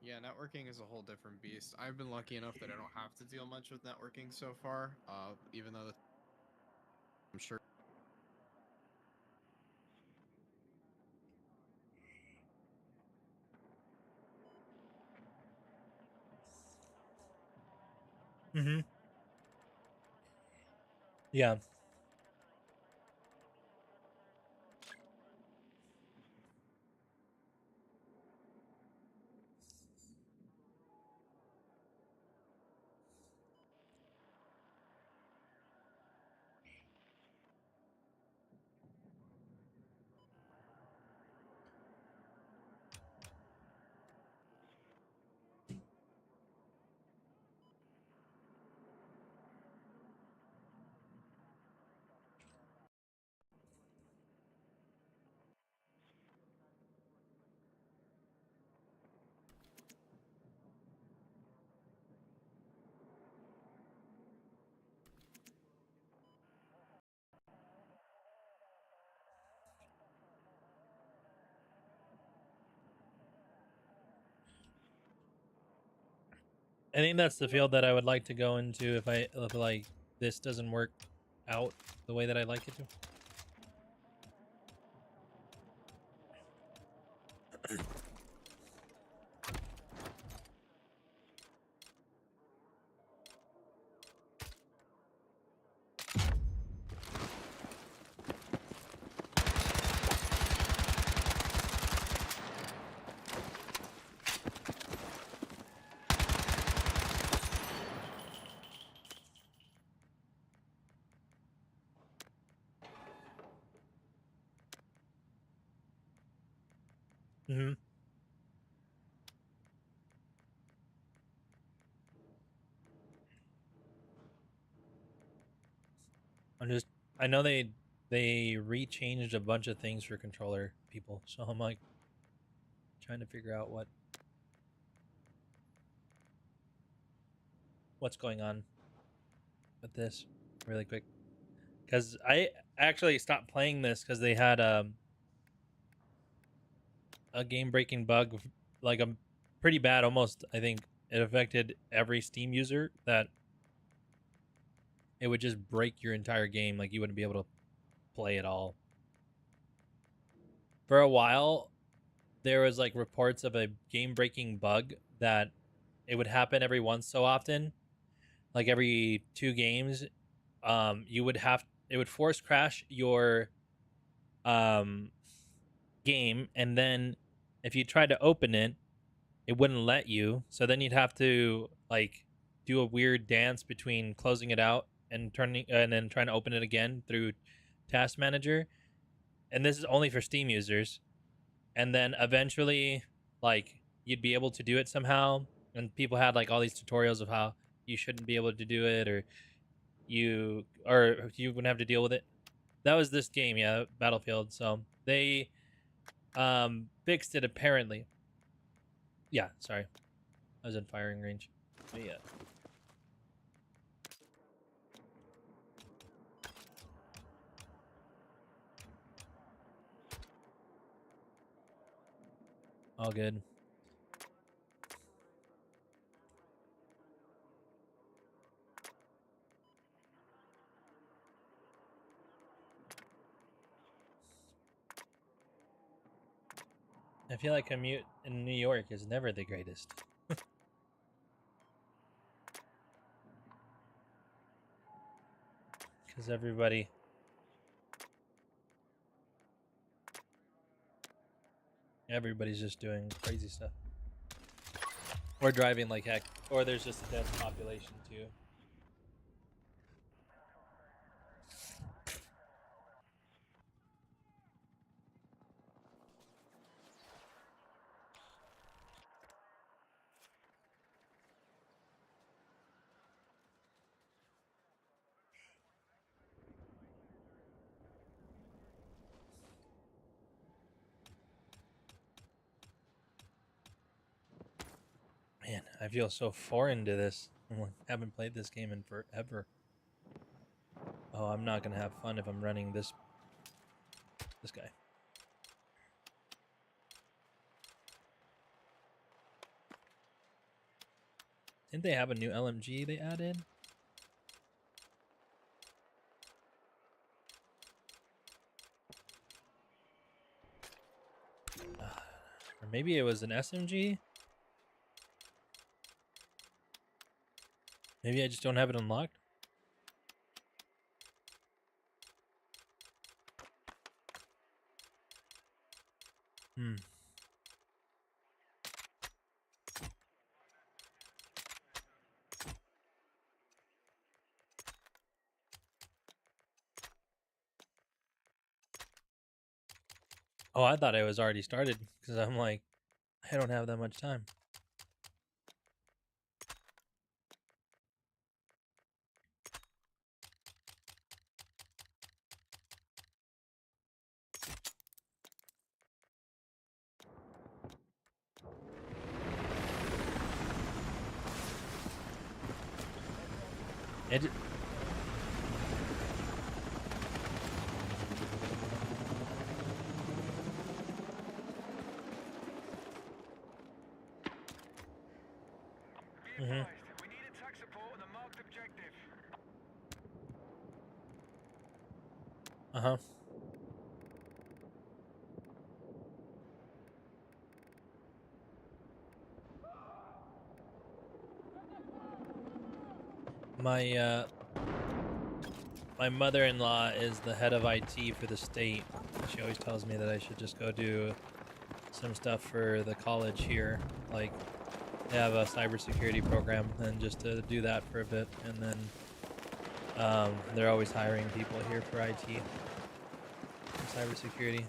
Yeah, networking is a whole different beast. I've been lucky enough that I don't have to deal much with networking so far. Even though I'm sure. Mm-hmm. Yeah. I think that's the field that I would like to go into if like this doesn't work out the way that I like it to. Mm-hmm. I'm just I know they rechanged a bunch of things for controller people, so I'm like trying to figure out what's going on with this really quick. Because I actually stopped playing this because they had a game breaking bug, like a pretty bad, almost I think it affected every Steam user that it would just break your entire game, like you wouldn't be able to play at all. For a while, there was like reports of a game breaking bug that it would happen every once so often, like every 2 games. You would have it would force crash your um game, and then if you tried to open it, it wouldn't let you. So then you'd have to like do a weird dance between closing it out and turning and then trying to open it again through Task Manager. And this is only for Steam users. And then eventually, like you'd be able to do it somehow. And people had like all these tutorials of how you shouldn't be able to do it, or you wouldn't have to deal with it. That was this game, yeah, Battlefield. So they fixed it apparently. Yeah, sorry. I was in firing range. But yeah. All good. I feel like commute in New York is never the greatest. Because everybody's just doing crazy stuff. Or driving like heck. Or there's just a dense population too. Man, I feel so foreign to this. I haven't played this game in forever. Oh, I'm not gonna have fun if I'm running this guy. Didn't they have a new LMG they added? Or maybe it was an SMG? Maybe I just don't have it unlocked? Hmm. Oh, I thought it was already started because I'm like, I don't have that much time. It. We need attack support on the marked objective. Uh-huh. My mother-in-law is the head of IT for the state. She always tells me that I should just go do some stuff for the college here. Like, they have a cybersecurity program, and just to do that for a bit, and then they're always hiring people here for IT, for cybersecurity.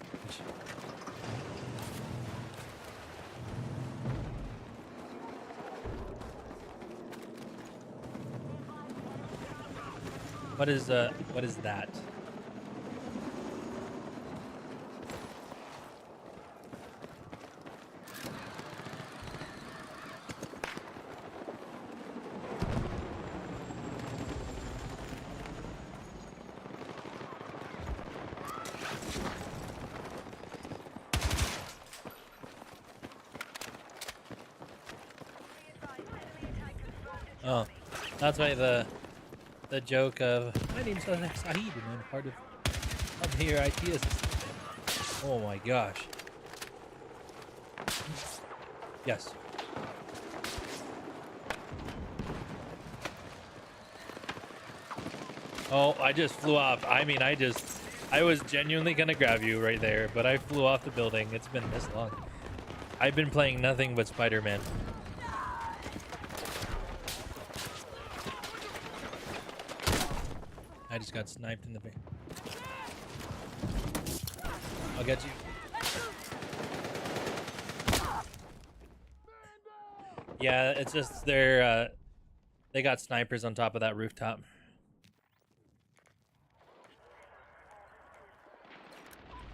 What is that? Oh, that's why the joke of my name's Sahid and I'm part of your IT assistant. Oh my gosh. Yes. Oh, I just flew off. I mean, I was genuinely gonna grab you right there, but I flew off the building. It's been this long. I've been playing nothing but Spider-Man. I just got sniped in the face. I'll get you. Yeah, it's just they got snipers on top of that rooftop.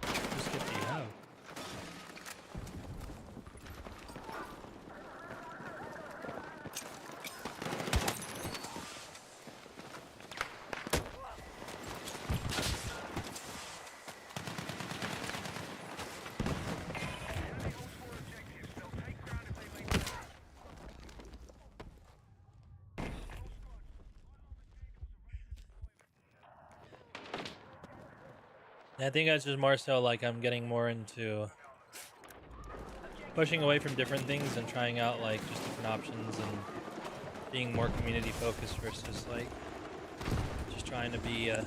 What skip do you have? I think that's just more so like I'm getting more into pushing away from different things and trying out like just different options and being more community focused versus like just trying to be a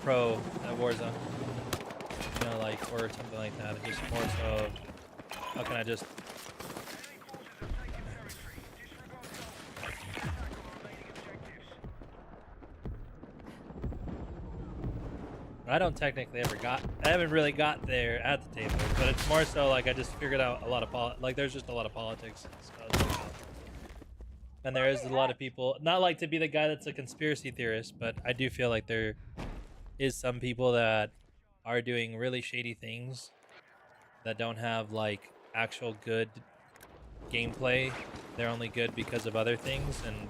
pro at Warzone, you know, like, or something like that. It's just more so how can I just I don't technically I haven't really got there at the table, but it's more so like I just figured out a lot of like there's just a lot of politics and stuff. And there is a lot of people, not like to be the guy that's a conspiracy theorist, but I do feel like there is some people that are doing really shady things that don't have like actual good gameplay. They're only good because of other things, and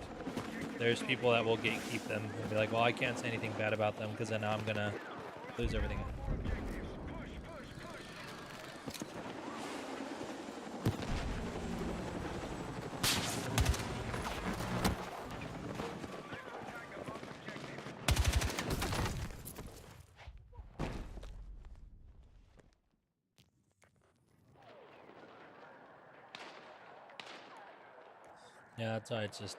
there's people that will gatekeep them and be like, well, I can't say anything bad about them because then I'm gonna lose everything. Yeah, that's why it's just.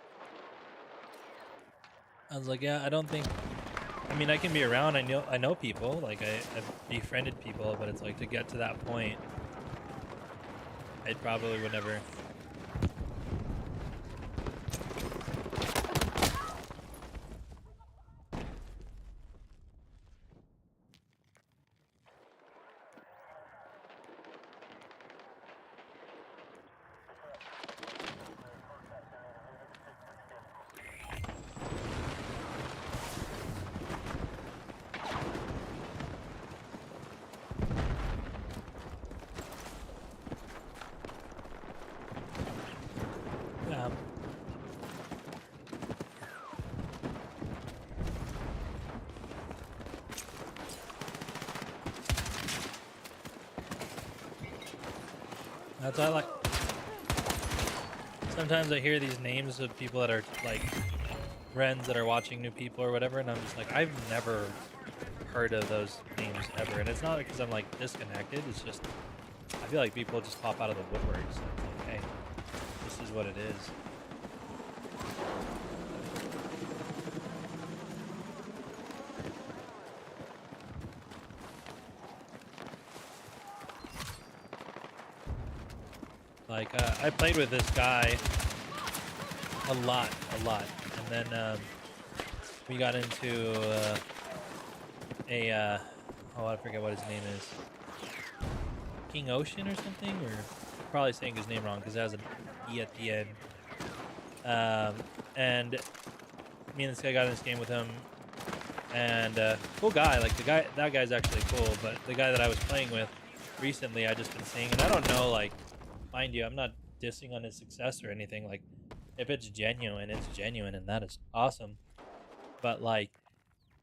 I was like, yeah, I don't think. I mean, I can be around. I know people. Like I've befriended people, but it's like to get to that point, I probably would never. Yeah. That's why I like. Sometimes I hear these names of people that are like friends that are watching new people or whatever, and I'm just like, I've never heard of those names ever. And it's not because I'm like disconnected. It's just I feel like people just pop out of the woodworks. So it's like, hey, this is what it is. Like, I played with this guy a lot, and then we got into oh, I forget what his name is, King Ocean or something, or probably saying his name wrong because it has an E at the end. And me and this guy got in this game with him, and cool guy. Like that guy's actually cool, but the guy that I was playing with recently, I just been seeing, and I don't know, like. Mind you, I'm not dissing on his success or anything. Like, if it's genuine, it's genuine, and that is awesome. But like,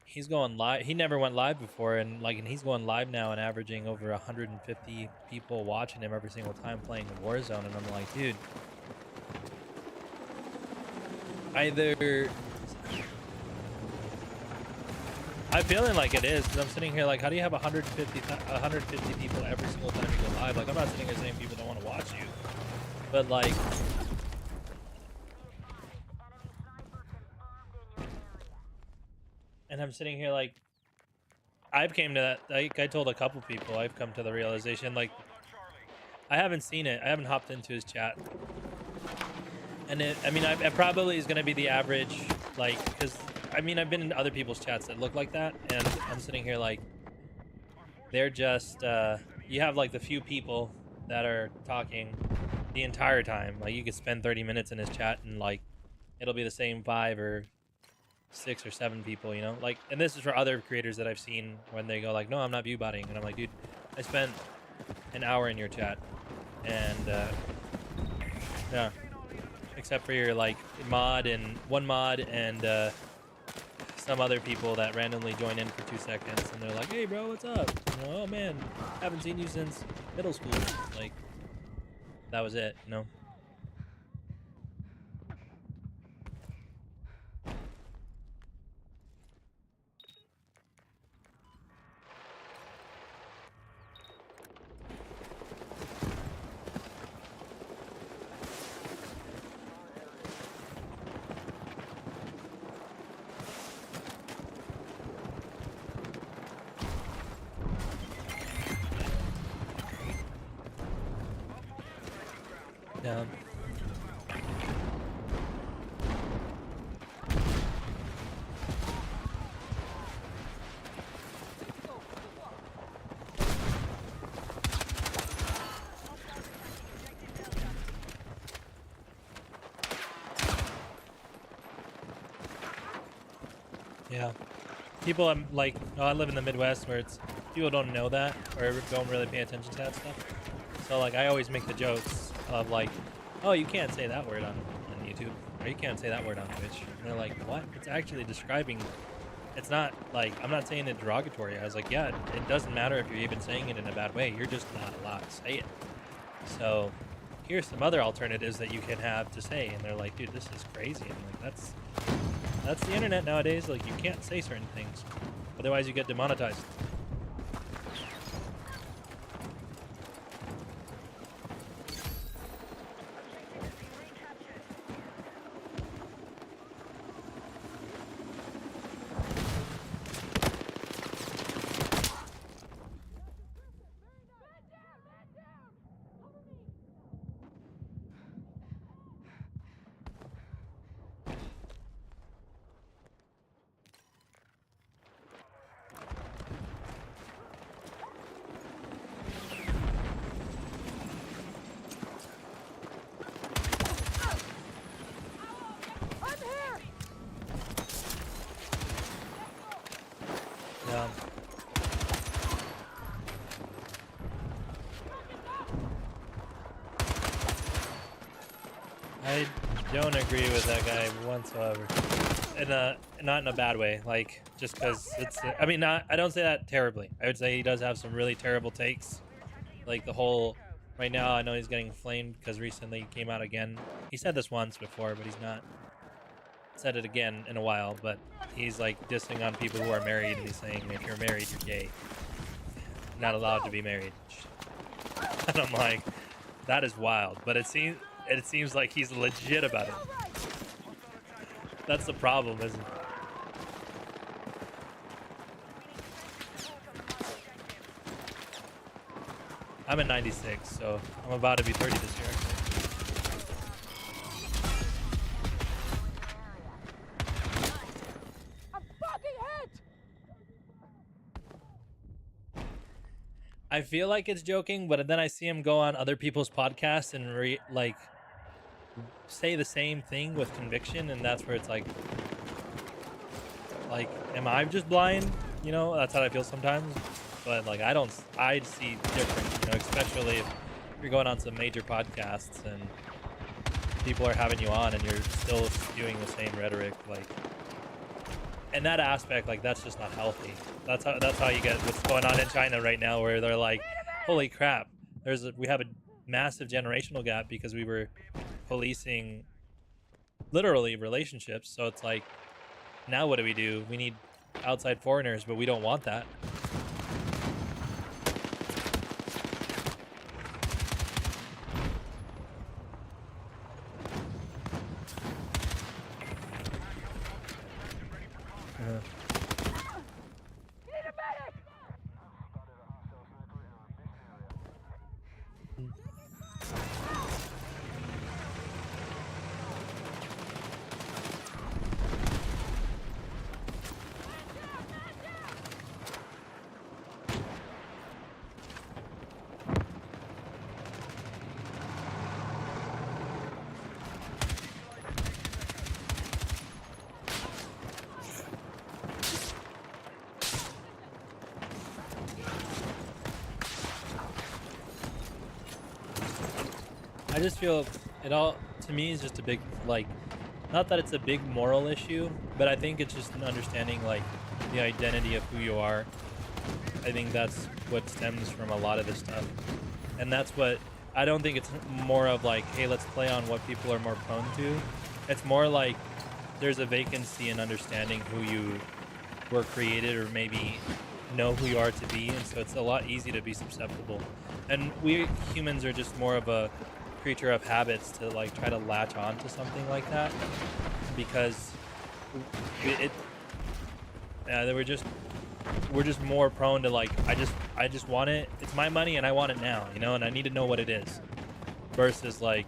he's going live. He never went live before, and he's going live now and averaging over 150 people watching him every single time playing Warzone. And I'm like, dude, either I'm feeling like it is because I'm sitting here like, how do you have 150 people every single time you go live? Like, I'm not sitting here saying people don't want to watch you, but like, and I'm sitting here like, I've came to that. Like, I told a couple people, I've come to the realization like, I haven't seen it. I haven't hopped into his chat, and I mean, it probably is gonna be the average, like, because. I mean, I've been in other people's chats that look like that, and I'm sitting here like, they're just, you have like the few people that are talking the entire time. Like, you could spend 30 minutes in his chat and like, it'll be the same 5 or 6 or 7 people, you know? Like, and this is for other creators that I've seen when they go like, no, I'm not view botting. And I'm like, dude, I spent an hour in your chat, and yeah, except for your like one mod and some other people that randomly join in for 2 seconds, and they're like, hey bro, what's up? You know, oh man, haven't seen you since middle school. Like, that was it, you know? Yeah. Yeah. People, I'm like, oh, I live in the Midwest where it's, people don't know that or don't really pay attention to that stuff. So like, I always make the jokes of like, oh, you can't say that word on YouTube, or you can't say that word on Twitch. And they're like, what? It's actually describing, it's not like, I'm not saying it derogatory. I was like, yeah, it doesn't matter if you're even saying it in a bad way. You're just not allowed to say it. So here's some other alternatives that you can have to say. And they're like, dude, this is crazy. And I'm like, that's the internet nowadays. Like, you can't say certain things, otherwise you get demonetized. I don't agree with that guy whatsoever. Not in a bad way. Like, just because it's. I mean, not. I don't say that terribly. I would say he does have some really terrible takes. Like the whole. Right now, I know he's getting flamed because recently he came out again. He said this once before, but he's not said it again in a while. But he's like dissing on people who are married, and he's saying if you're married, you're gay. You're not allowed to be married. And I'm like, that is wild. But it seems like he's legit about it. That's the problem, isn't it? I'm at 96, so I'm about to be 30 this year, I'm fucking hit! I feel like it's joking, but then I see him go on other people's podcasts and say the same thing with conviction, and that's where it's like, am I just blind? You know, that's how I feel sometimes. But like, I see different, you know, especially if you're going on some major podcasts and people are having you on and you're still spewing the same rhetoric, like, in that aspect, like, that's just not healthy. That's how you get what's going on in China right now, where they're like, holy crap, we have a massive generational gap because we were policing literally relationships. So it's like, now what do? We need outside foreigners, but we don't want that. I just feel it all, to me, is just a big, like, not that it's a big moral issue, but I think it's just an understanding, like, the identity of who you are. I think that's what stems from a lot of this stuff. And that's what, I don't think it's more of like, hey, let's play on what people are more prone to. It's more like there's a vacancy in understanding who you were created, or maybe know who you are to be, and so it's a lot easier to be susceptible. And we humans are just more of a creature of habits to like try to latch on to something like that, because we're just more prone to like, I just want it, it's my money and I want it now, you know, and I need to know what it is, versus like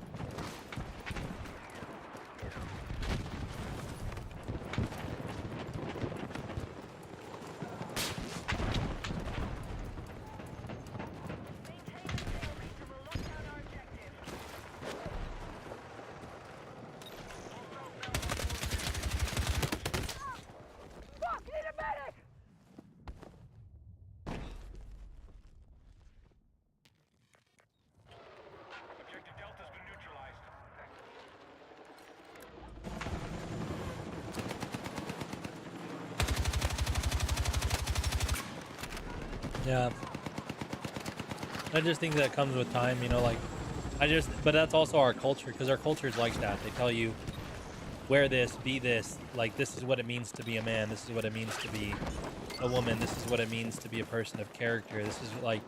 yeah. I just think that comes with time, you know, like, but that's also our culture, because our culture is like that. They tell you, wear this, be this, like, this is what it means to be a man, this is what it means to be a woman, this is what it means to be a person of character. This is like,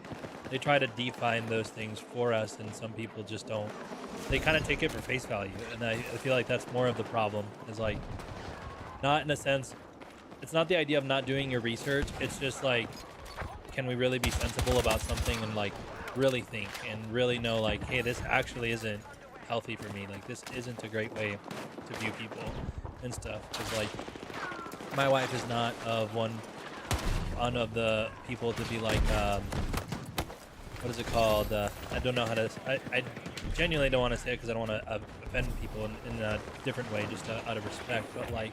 they try to define those things for us, and some people just don't. They kind of take it for face value, and I feel like that's more of the problem, is like, not in a sense, it's not the idea of not doing your research, it's just like, can we really be sensible about something and like really think and really know, like, hey, this actually isn't healthy for me, like, this isn't a great way to view people and stuff. Because like, my wife is not one of the people to be like, what is it called, I don't know how to, genuinely don't want to say it because I don't want to offend people in a different way, just out of respect. But like,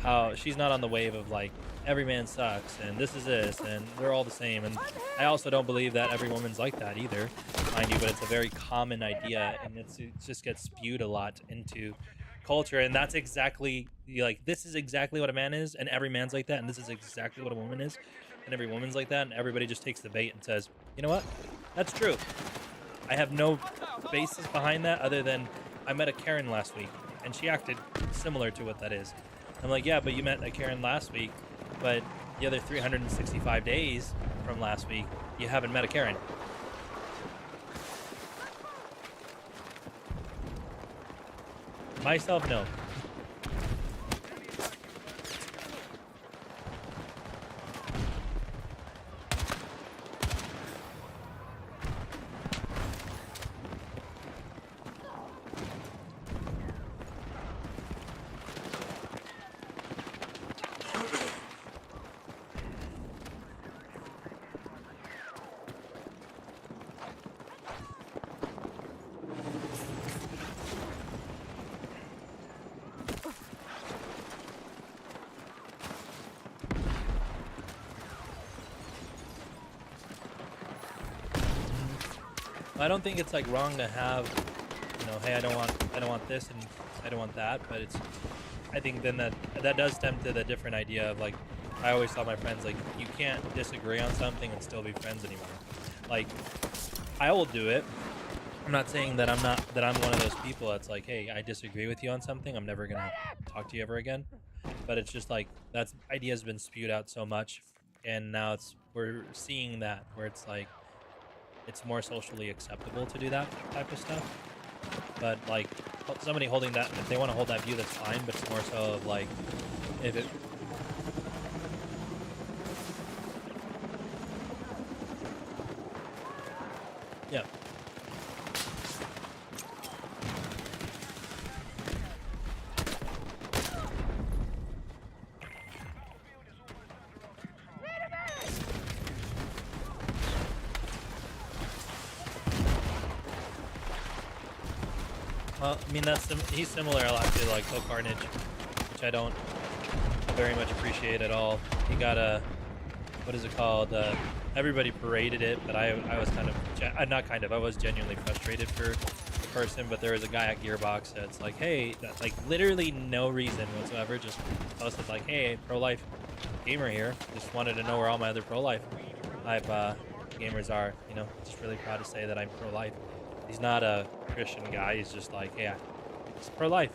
how she's not on the wave of like every man sucks and this is this and they're all the same. And I also don't believe that every woman's like that either, mind you. But it's a very common idea, and it just gets spewed a lot into culture. And that's exactly like this is exactly what a man is, and every man's like that. And this is exactly what a woman is, and every woman's like that. And everybody just takes the bait and says, you know what, that's true. I have no basis behind that other than I met a Karen last week and she acted similar to what that is. I'm like, yeah, but you met a Karen last week, but the other 365 days from last week, you haven't met a Karen. Myself, no. I don't think it's like wrong to have, hey, I don't want this and I don't want that, but I think then that does stem to the different idea of like, I always tell my friends like, you can't disagree on something and still be friends anymore. Like, I will do it. I'm not saying that I'm one of those people that's like, hey, I disagree with you on something, I'm never gonna talk to you ever again. But it's just like that's idea's been spewed out so much, and now we're seeing that where it's like it's more socially acceptable to do that type of stuff. But like somebody holding that, if they want to hold that view, that's fine. But it's more so of like if it. Yeah. Well, I mean he's similar a lot to like Carnage, which I don't very much appreciate at all. He got a what is it called? Everybody paraded it, but I was kind of not kind of I was genuinely frustrated for the person. But there was a guy at Gearbox that's like, hey, that, like literally no reason whatsoever, just posted like, hey, pro-life gamer here. Just wanted to know where all my other pro-life gamers are. Just really proud to say that I'm pro-life. He's not a Christian guy. He's just like, hey, it's pro-life.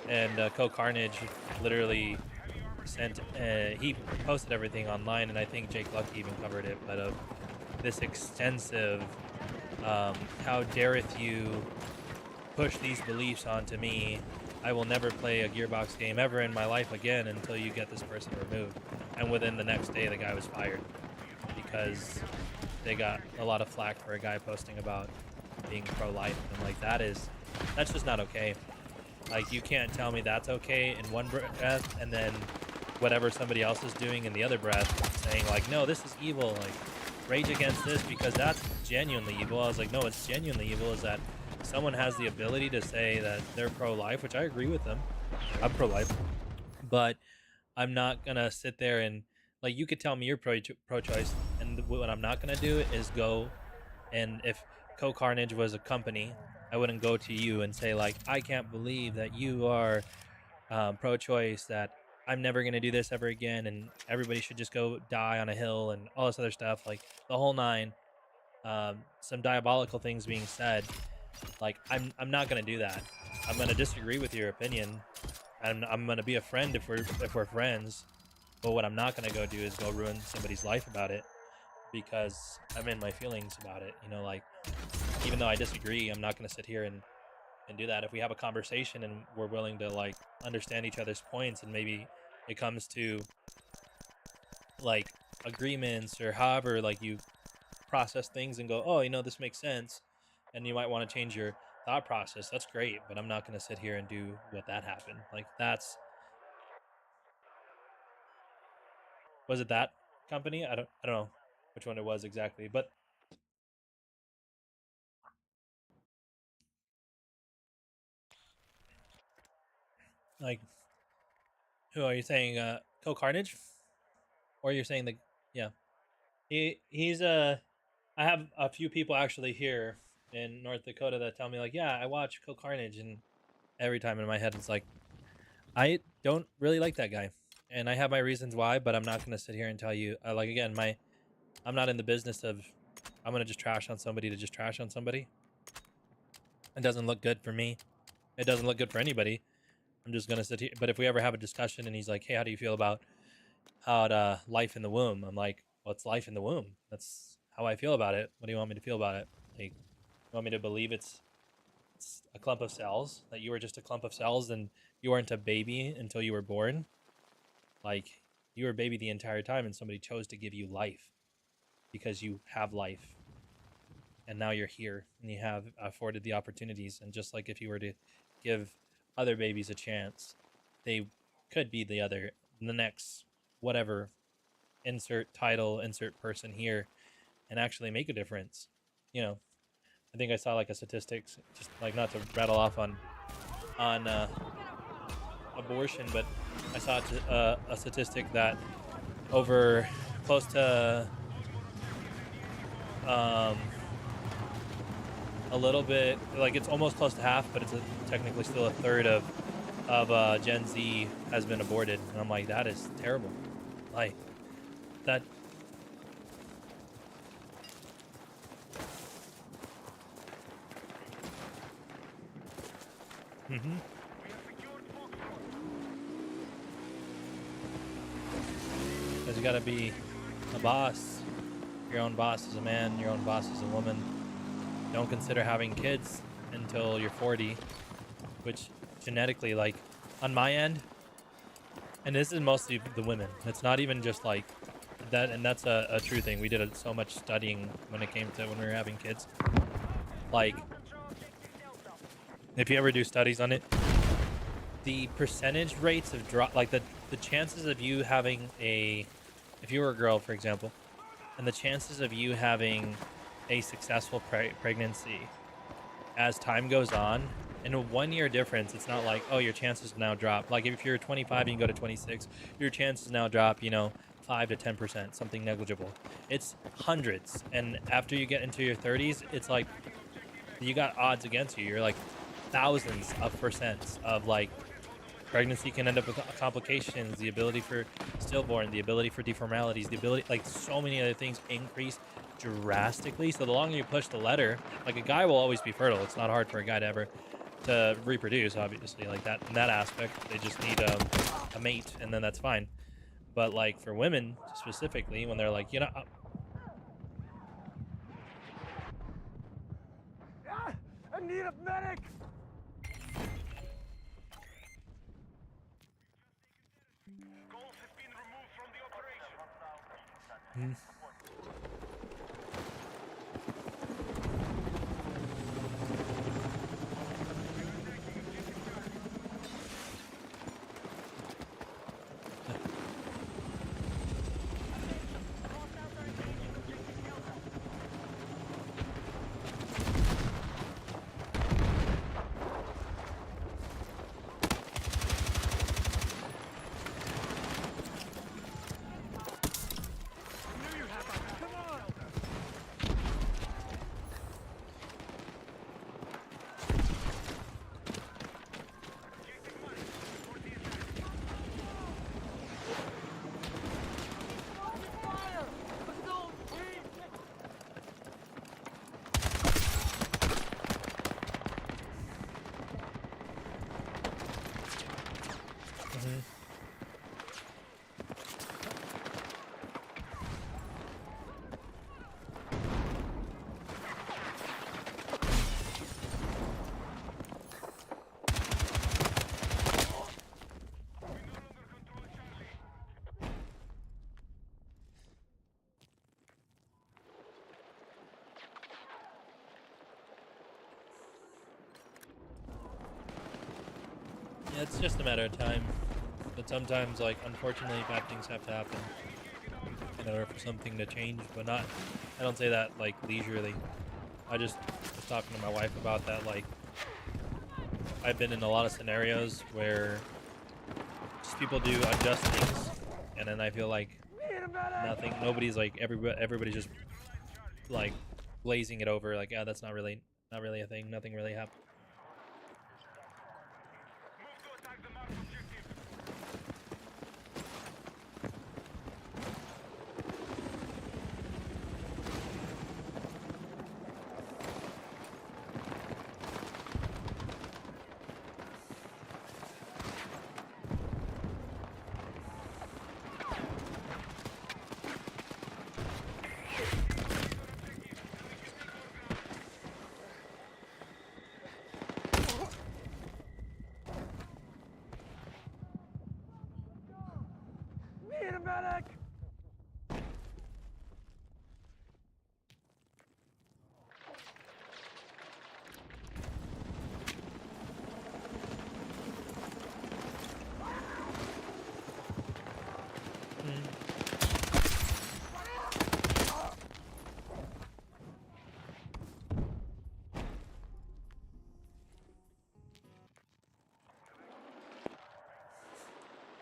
And Carnage literally he posted everything online, and I think Jake Lucky even covered it, but of this extensive how dareth you push these beliefs onto me. I will never play a Gearbox game ever in my life again until you get this person removed. And within the next day the guy was fired because they got a lot of flack for a guy posting about being pro-life. And like that's just not okay. Like, you can't tell me that's okay in one breath and then whatever somebody else is doing in the other breath saying like, no, this is evil, like rage against this because that's genuinely evil. I was like, no, it's genuinely evil is that someone has the ability to say that they're pro-life, which I agree with them. I'm pro-life, but I'm not gonna sit there and like, you could tell me you're pro-choice, and what I'm not gonna do is go, and if Carnage was a company, I wouldn't go to you and say like, I can't believe that you are pro-choice, that I'm never going to do this ever again, and everybody should just go die on a hill and all this other stuff, like the whole nine. Some diabolical things being said. Like, I'm not going to do that. I'm going to disagree with your opinion, and I'm going to be a friend if we're friends. But what I'm not going to go do is go ruin somebody's life about it because I'm in my feelings about it. Like, even though I disagree, I'm not going to sit here and do that. If we have a conversation and we're willing to like understand each other's points, and maybe it comes to like agreements or however like you process things and go, oh, this makes sense, and you might want to change your thought process, that's great. But I'm not going to sit here and do what that happened. Like, was it that company? I don't know which one it was exactly, but Like, who are you saying? Co Carnage, or you're saying the yeah? He's I have a few people actually here in North Dakota that tell me like, yeah, I watch Co Carnage, and every time in my head it's like, I don't really like that guy, and I have my reasons why, but I'm not gonna sit here and tell you. Like again, I'm not in the business of I'm gonna just trash on somebody to just trash on somebody. It doesn't look good for me. It doesn't look good for anybody. I'm just gonna sit here. But if we ever have a discussion and he's like, "Hey, how do you feel about life in the womb?" I'm like, "Well, it's life in the womb. That's how I feel about it. What do you want me to feel about it? Like, you want me to believe it's a clump of cells, that you were just a clump of cells and you weren't a baby until you were born? Like, you were a baby the entire time, and somebody chose to give you life because you have life, and now you're here and you have afforded the opportunities. And just like if you were to give other babies a chance, they could be the next whatever, insert title, insert person here, and actually make a difference. You know, I think I saw like a statistics, just like not to rattle off on abortion, but I saw a statistic that over close to a little bit, like it's almost close to half, but it's technically still a third of Gen Z has been aborted, and I'm like, that is terrible. Like that. Mm-hmm. Because you gotta be a boss. Your own boss as a man, your own boss as a woman. Don't consider having kids until you're 40, which genetically, like on my end, and this is mostly the women. It's not even just like that, and that's a true thing. We did so much studying when it came to when we were having kids. Like, if you ever do studies on it, the percentage rates of drop, like the chances of you having if you were a girl, for example, and the chances of you having a successful pregnancy as time goes on, in a 1 year difference, it's not like, oh, your chances now drop. Like if you're 25 and you can go to 26, your chances now drop, 5 to 10%, something negligible. It's hundreds. And after you get into your 30s, it's like you got odds against you. You're like thousands of percents of like pregnancy can end up with complications, the ability for stillborn, the ability for deformalities, the ability, like so many other things increase drastically. So the longer you push the ladder, like a guy will always be fertile. It's not hard for a guy to reproduce, obviously, like that in that aspect. They just need a mate, and then that's fine. But like for women specifically, when they're like, I need a medic! Goals have been removed from the operation. Yeah, it's just a matter of time. But sometimes, like, unfortunately, bad things have to happen in order for something to change. But not, I don't say that, like, leisurely. I just was talking to my wife about that. Like, I've been in a lot of scenarios where just people do unjust things, and then I feel like nobody's like everybody's just like glazing it over, like, yeah, that's not really a thing. Nothing really happened. Move to attack the marked objective. Need a medic!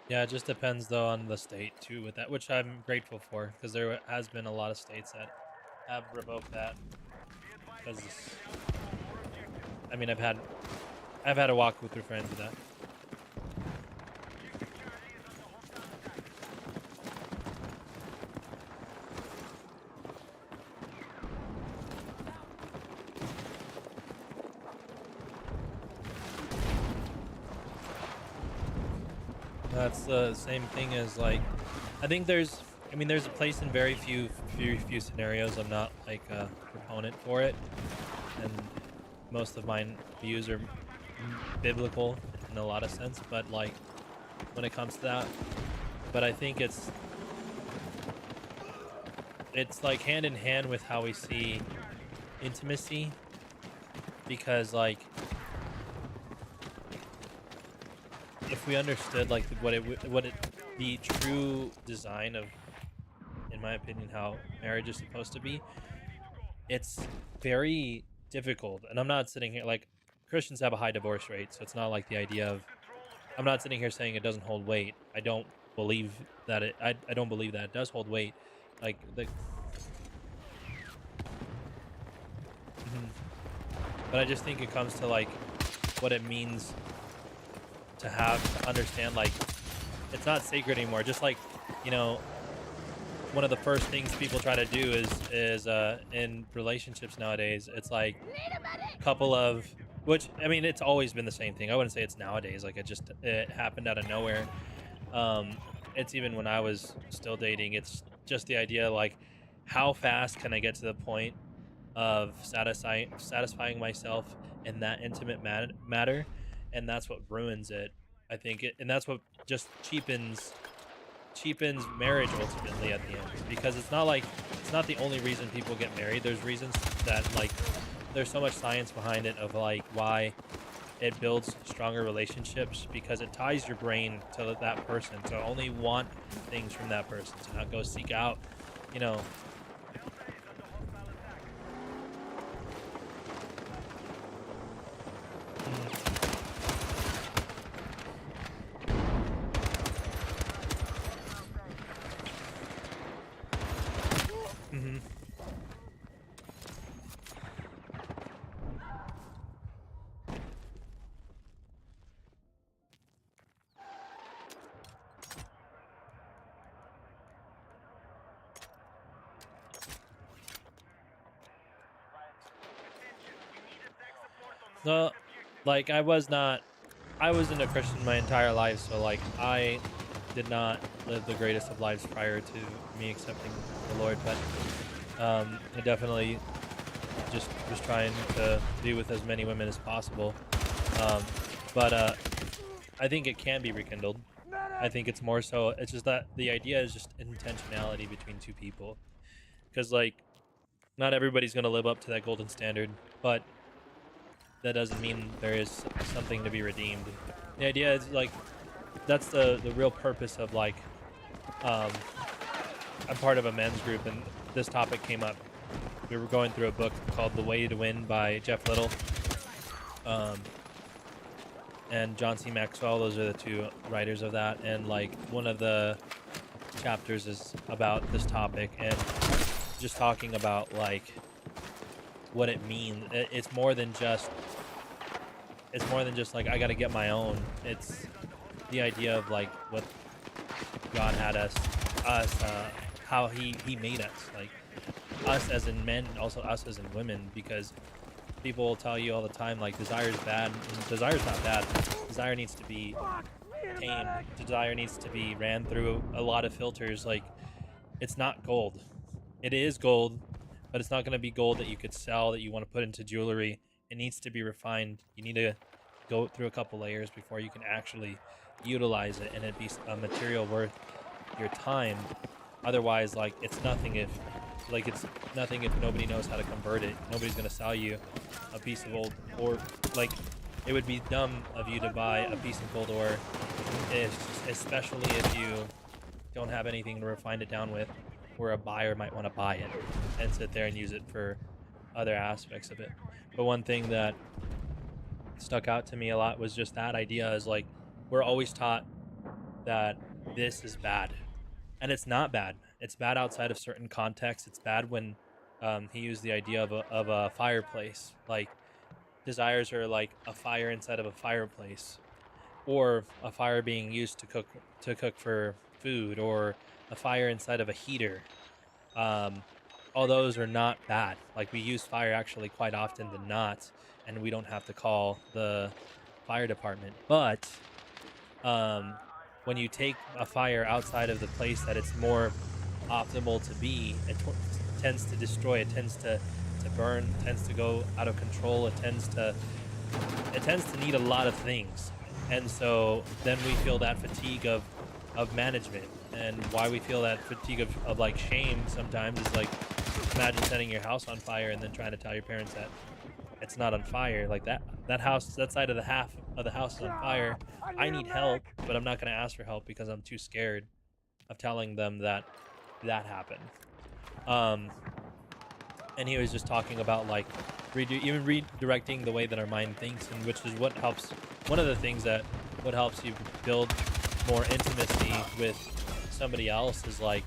Yeah, it just depends though on the state too with that, which I'm grateful for, because there has been a lot of states that have revoked that. Because I mean, I've had to walk through friends with that. That's the same thing as like, I think there's a place in very few scenarios. I'm not like a proponent for it, and most of my views are biblical in a lot of sense, but like when it comes to that, but I think it's like hand in hand with how we see intimacy, because like if we understood like the true design of, in my opinion, how marriage is supposed to be, it's very difficult. And I'm not sitting here like, Christians have a high divorce rate, so it's not like the idea of, I'm not sitting here saying it doesn't hold weight. I don't believe that I don't believe that it does hold weight, like the but I just think it comes to like what it means to understand, like, it's not sacred anymore. Just like, you know, one of the first things people try to do is in relationships nowadays, it's like a couple of, which I mean, it's always been the same thing. I wouldn't say it's nowadays, like it happened out of nowhere. It's even when I was still dating, it's just the idea like, how fast can I get to the point of satisfying myself in that intimate matter, and that's what ruins it, I think. And that's what just cheapens marriage ultimately at the end, because it's not the only reason people get married. There's reasons that, like, there's so much science behind it of like why it builds stronger relationships, because it ties your brain to that person, to only want things from that person, to not go seek out, you know. So, like, I wasn't a Christian my entire life, so like I did not live the greatest of lives prior to me accepting the Lord, but I definitely just was trying to be with as many women as possible. But I think it can be rekindled. I think it's more so, it's just that the idea is just intentionality between two people, because like not everybody's going to live up to that golden standard, but that doesn't mean there is something to be redeemed. The idea is like, that's the real purpose of like, I'm part of a men's group, and this topic came up. We were going through a book called The Way to Win by Jeff Little. and John C. Maxwell. Those are the two writers of that. And like one of the chapters is about this topic and just talking about like what it means. It's more than just like I got to get my own. It's the idea of like what God had us how he made us, like us as in men, also us as in women, because people will tell you all the time like desire is bad, and desire's not bad. Desire needs to be tamed. Desire needs to be ran through a lot of filters. Like it's not gold. It is gold, but it's not going to be gold that you could sell, that you want to put into jewelry. It needs to be refined. You need to go through a couple layers before you can actually utilize it and it be a material worth your time. Otherwise, like it's nothing if nobody knows how to convert it. Nobody's going to sell you a piece of old ore. Like it would be dumb of you to buy a piece of gold ore, especially if you don't have anything to refine it down with, where a buyer might want to buy it and sit there and use it for other aspects of it. But one thing that stuck out to me a lot was just that idea is like we're always taught that this is bad, and it's not bad. It's bad outside of certain contexts. It's bad when he used the idea of a fireplace. Like desires are like a fire inside of a fireplace, or a fire being used to cook for food, or a fire inside of a heater. All those are not bad. Like we use fire actually quite often than not, and we don't have to call the fire department. But when you take a fire outside of the place that it's more optimal to be, it tends to destroy. It tends to burn. It tends to go out of control. It tends to need a lot of things, and so then we feel that fatigue of management. And why we feel that fatigue of like shame sometimes is like, imagine setting your house on fire and then trying to tell your parents that it's not on fire. Like that house, that side of the half of the house is on fire. I need help, but I'm not going to ask for help because I'm too scared of telling them that happened. And he was just talking about like even redirecting the way that our mind thinks, and which is what helps. One of the things that what helps you build more intimacy with somebody else is like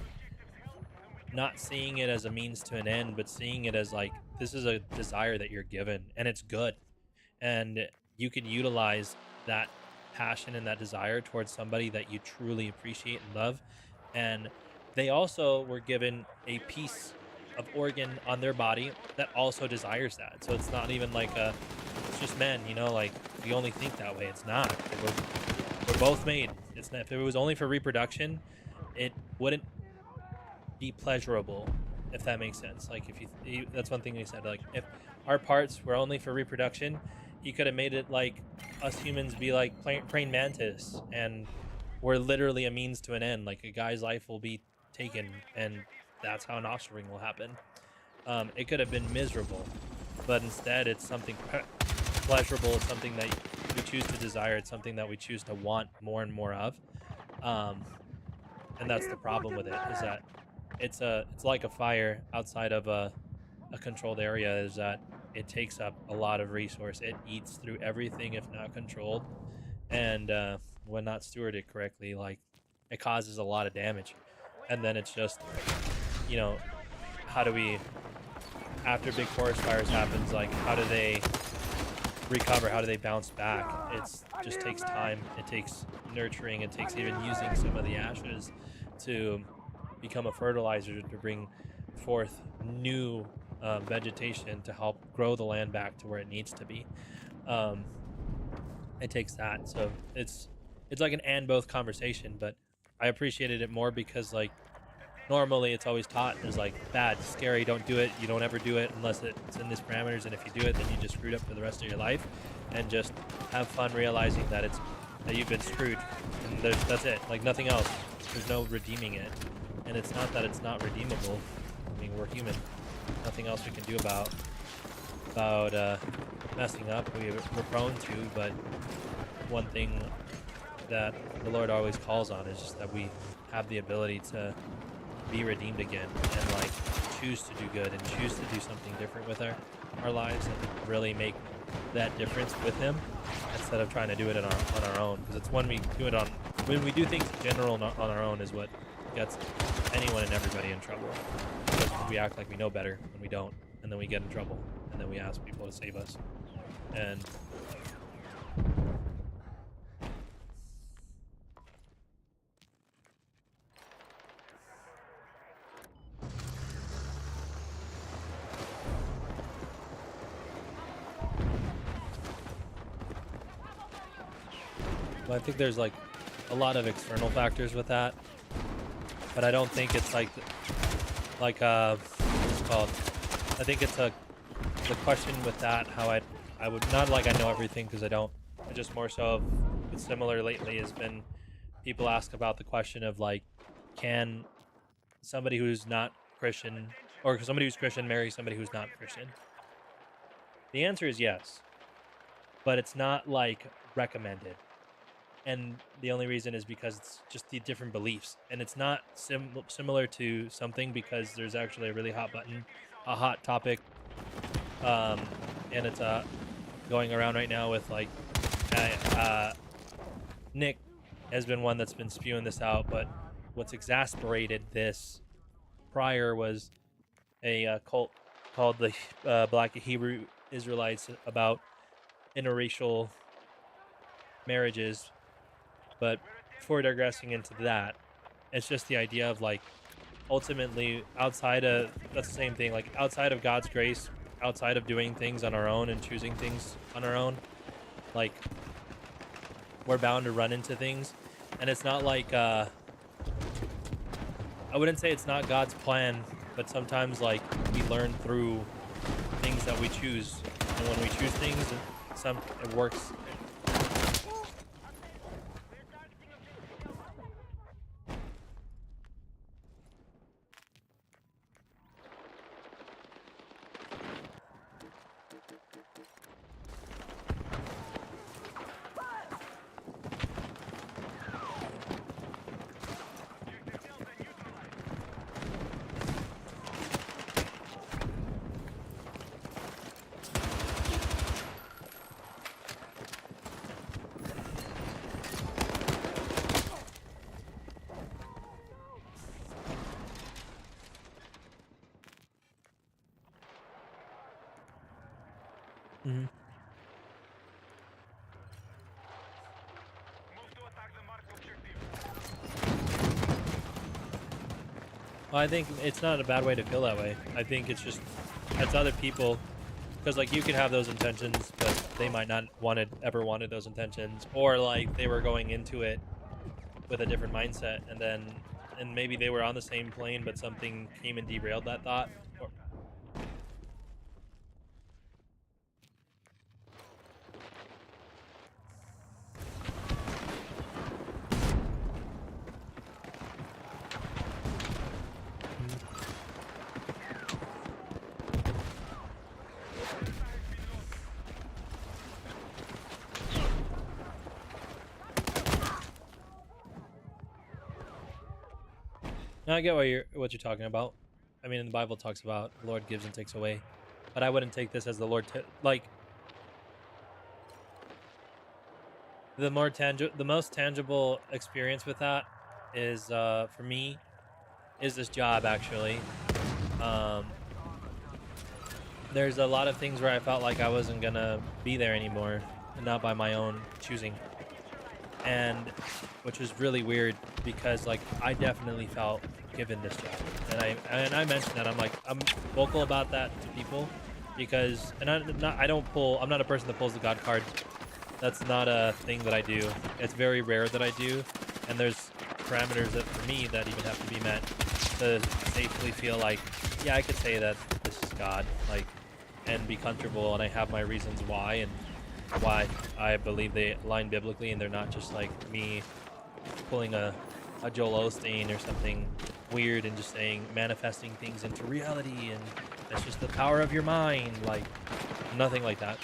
not seeing it as a means to an end, but seeing it as like this is a desire that you're given and it's good, and you can utilize that passion and that desire towards somebody that you truly appreciate and love, and they also were given a piece of organ on their body that also desires that. So it's not even like it's just men, you know, like we only think that way. It's not. We're both made. It's not, if it was only for reproduction, it wouldn't be pleasurable, if that makes sense. Like if you that's one thing they said, like if our parts were only for reproduction, you could have made it like us humans be like praying mantis, and we're literally a means to an end. Like a guy's life will be taken, and that's how an offspring will happen. It could have been miserable, but instead it's something pleasurable. It's something that we choose to desire. It's something that we choose to want more and more of. And that's the problem with it, is that it's like a fire outside of a controlled area, is that it takes up a lot of resource. It eats through everything if not controlled, and when not stewarded correctly, like it causes a lot of damage. And then it's just, you know, how do we, after big forest fires happens, like how do they recover? How do they bounce back? It's just takes time. It takes nurturing. It takes even using some of the ashes to become a fertilizer to bring forth new vegetation to help grow the land back to where it needs to be. It takes that. So it's like an and both conversation, but I appreciated it more because like normally it's always taught as like bad, scary, don't do it, you don't ever do it unless it's in these parameters, and if you do it then you just screwed up for the rest of your life, and just have fun realizing that you've been screwed, and that's it, like nothing else. There's no redeeming it, and it's not that it's not redeemable. I mean, we're human, nothing else we can do about messing up. We're prone to, but one thing that the Lord always calls on is just that we have the ability to be redeemed again, and like choose to do good and choose to do something different with our lives and really make that difference with Him. It's instead of trying to do it on our own, because it's when we do things in general on our own is what gets anyone and everybody in trouble, because we act like we know better when we don't, and then we get in trouble, and then we ask people to save us. And I think there's like a lot of external factors with that, but I don't think it's like what's it called? I think it's the question with that, how I would not like I know everything, because I don't. I just more so it's similar lately has been people ask about the question of like, can somebody who's not Christian or somebody who's Christian marry somebody who's not Christian? The answer is yes, but it's not like recommended. And the only reason is because it's just the different beliefs, and it's not similar to something, because there's actually a really hot topic, and it's going around right now with like Nick has been one that's been spewing this out, but what's exasperated this prior was a cult called the Black Hebrew Israelites about interracial marriages. But before digressing into that, it's just the idea of like, ultimately that's the same thing, like outside of God's grace, outside of doing things on our own and choosing things on our own, like we're bound to run into things. And it's not like I wouldn't say it's not God's plan, but sometimes like we learn through things that we choose, and when we choose things, it works. Mm-hmm. Move to attack the marked objective. Well, I think it's not a bad way to feel that way. I think it's just, that's other people, because like you could have those intentions, but they might not ever wanted those intentions, or like they were going into it with a different mindset, and maybe they were on the same plane, but something came and derailed that thought. No, I get what you're talking about. I mean, in the Bible, it talks about the Lord gives and takes away, but I wouldn't take this as the Lord like the most tangible experience with that is for me is this job actually. There's a lot of things where I felt like I wasn't gonna be there anymore, and not by my own choosing, and which was really weird, because like I definitely felt given this job, and I mentioned that I'm vocal about that to people, because I'm not a person that pulls the God card. That's not a thing that I do. It's very rare that I do, and there's parameters that for me that even have to be met to safely feel like, yeah, I could say that this is God, like, and be comfortable, and I have my reasons why, and why I believe they align biblically, and they're not just like me pulling a Joel Osteen or something weird and just saying manifesting things into reality, and that's just the power of your mind, like nothing like that.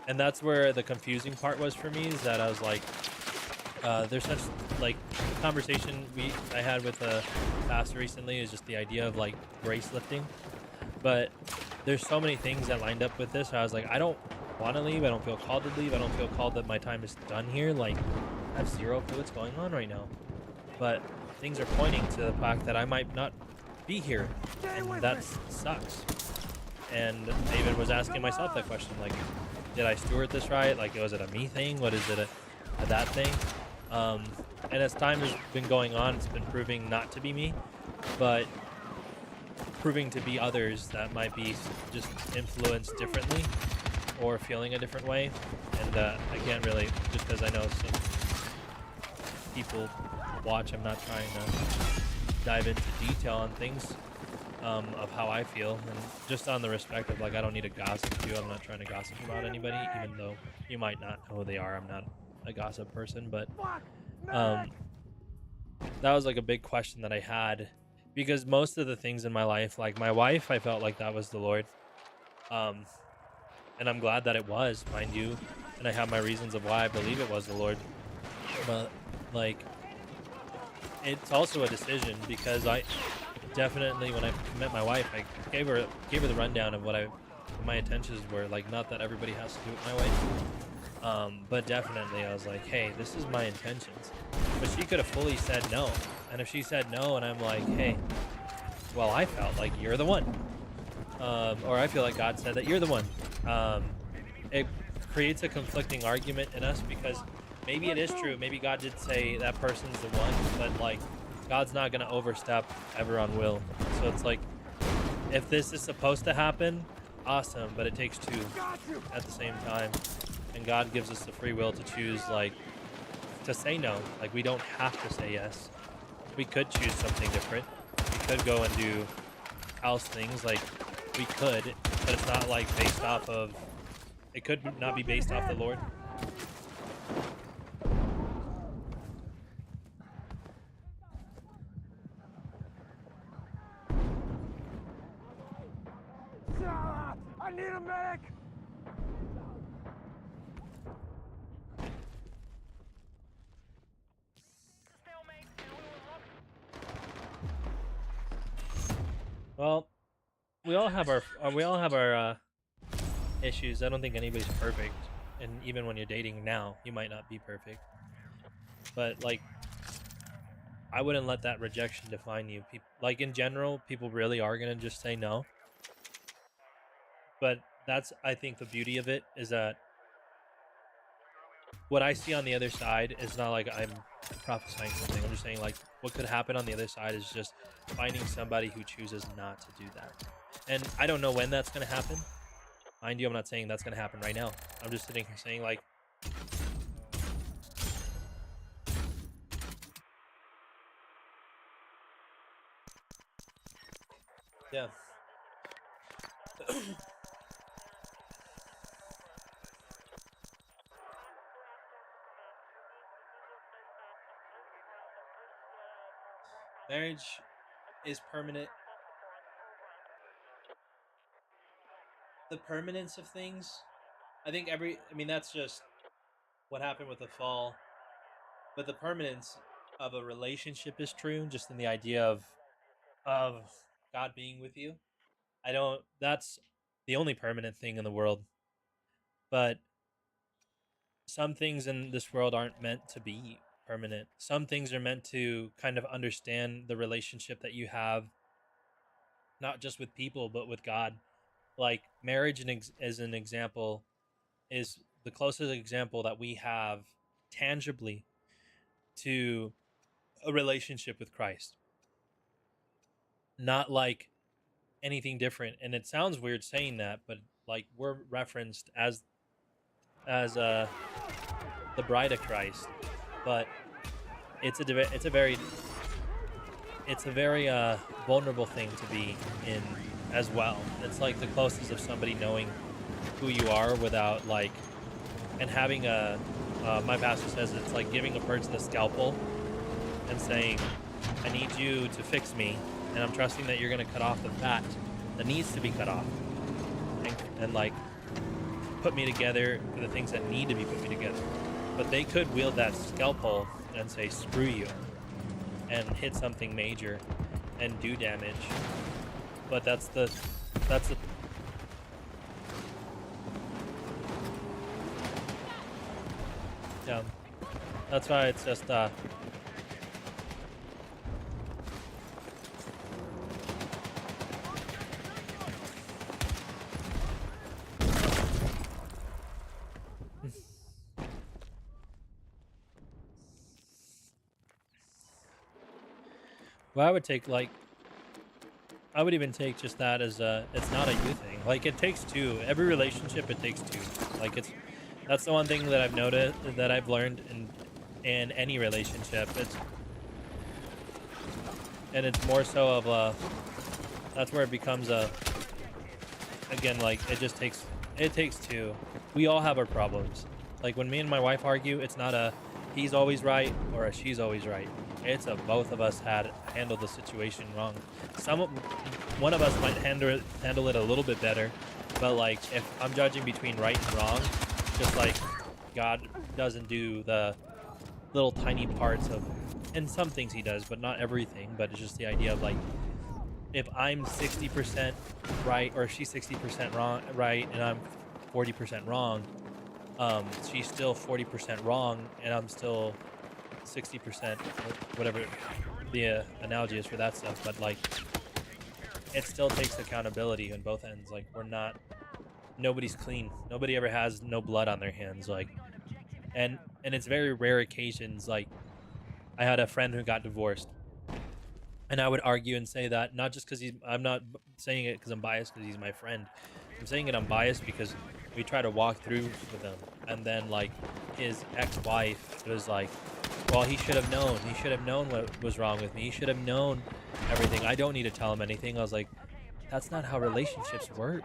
And that's where the confusing part was for me, is that I was like, there's such like conversation I had with a pastor recently is just the idea of like grace lifting, but there's so many things that lined up with this. I was like, I don't want to leave. I don't feel called to leave. I don't feel called that my time is done here. Like, I have zero clue what's going on right now. But things are pointing to the fact that I might not be here, and that sucks. And I even was asking myself that question, like, did I steward this right? Like, was it a me thing? What is it a that thing? And as time has been going on, it's been proving not to be me, but proving to be others that might be just influenced differently or feeling a different way. And I can't really, just because I know some people watch, I'm not trying to dive into detail on things of how I feel, and just on the respect of, like, I don't need to gossip to you. I'm not trying to gossip about anybody, even though you might not know who they are. I'm not a gossip person, but that was like a big question that I had, because most of the things in my life, like my wife, I felt like that was the Lord, and I'm glad that it was, mind you, and I have my reasons of why I believe it was the Lord. But like, it's also a decision, because I definitely, when I met my wife, I gave her the rundown of what my intentions were. Like, not that everybody has to do it my way, but definitely I was like, hey, this is my intentions. But she could have fully said no, and if she said no and I'm like, hey, well, I felt like you're the one, or I feel like God said that you're the one, it creates a conflicting argument in us, because maybe it is true, maybe God did say that person's the one, but like, God's not going to overstep ever on will. So it's like, if this is supposed to happen, awesome, but it takes two at the same time. And God gives us the free will to choose, like, to say no. Like, we don't have to say yes. We could choose something different. We could go and do else things. Like, we could, but it's not like based off of, it could not be based off the Lord. I need a medic! Well, we all have our issues. I don't think anybody's perfect, and even when you're dating now, you might not be perfect. But like, I wouldn't let that rejection define you. Like, in general, people really are gonna just say no. But that's, I think, the beauty of it is that what I see on the other side is not like I'm prophesying something. I'm just saying, like, what could happen on the other side is just finding somebody who chooses not to do that. And I don't know when that's going to happen. Mind you, I'm not saying that's going to happen right now. I'm just sitting here saying, like, yeah. Marriage is permanent. The permanence of things, I think I mean, that's just what happened with the fall. But the permanence of a relationship is true, just in the idea of God being with you. That's the only permanent thing in the world. But some things in this world aren't meant to be permanent. Some things are meant to kind of understand the relationship that you have, not just with people, but with God. Like, marriage as an example is the closest example that we have tangibly to a relationship with Christ. Not like anything different. And it sounds weird saying that, but like, we're referenced as the bride of Christ, but it's a very vulnerable thing to be in as well. It's like the closest of somebody knowing who you are without, like, and having my pastor says it's like giving a person a scalpel and saying, I need you to fix me, and I'm trusting that you're going to cut off the fat that needs to be cut off, and like, put me together for the things that need to be put me together. But they could wield that scalpel and say, screw you, and hit something major and do damage. But that's the Yeah, that's why it's just well, I would take like I would even take just that as it's not a you thing. Like it takes two. Every relationship it takes two. Like that's the one thing that I've noticed that I've learned in any relationship. It's more so of that's where it becomes again, like it takes two. We all have our problems. Like when me and my wife argue, it's not a he's always right or a she's always right. It's a both of us had handled the situation wrong. One of us might handle it a little bit better, but like if I'm judging between right and wrong, just like God doesn't do the little tiny parts of, and some things he does, but not everything. But it's just the idea of like if I'm 60% right or she's 60% wrong, right, and I'm 40% wrong, she's still 40% wrong, and I'm still 60%, whatever the analogy is for that stuff. But like, it still takes accountability on both ends. Like, nobody's clean. Nobody ever has no blood on their hands. Like, and it's very rare occasions. Like, I had a friend who got divorced. And I would argue and say that not just because I'm not saying it because I'm biased because he's my friend. I'm saying it unbiased because we try to walk through with him. And then, like, his ex-wife was like, well, he should have known. He should have known what was wrong with me. He should have known everything. I don't need to tell him anything. I was like, that's not how relationships work.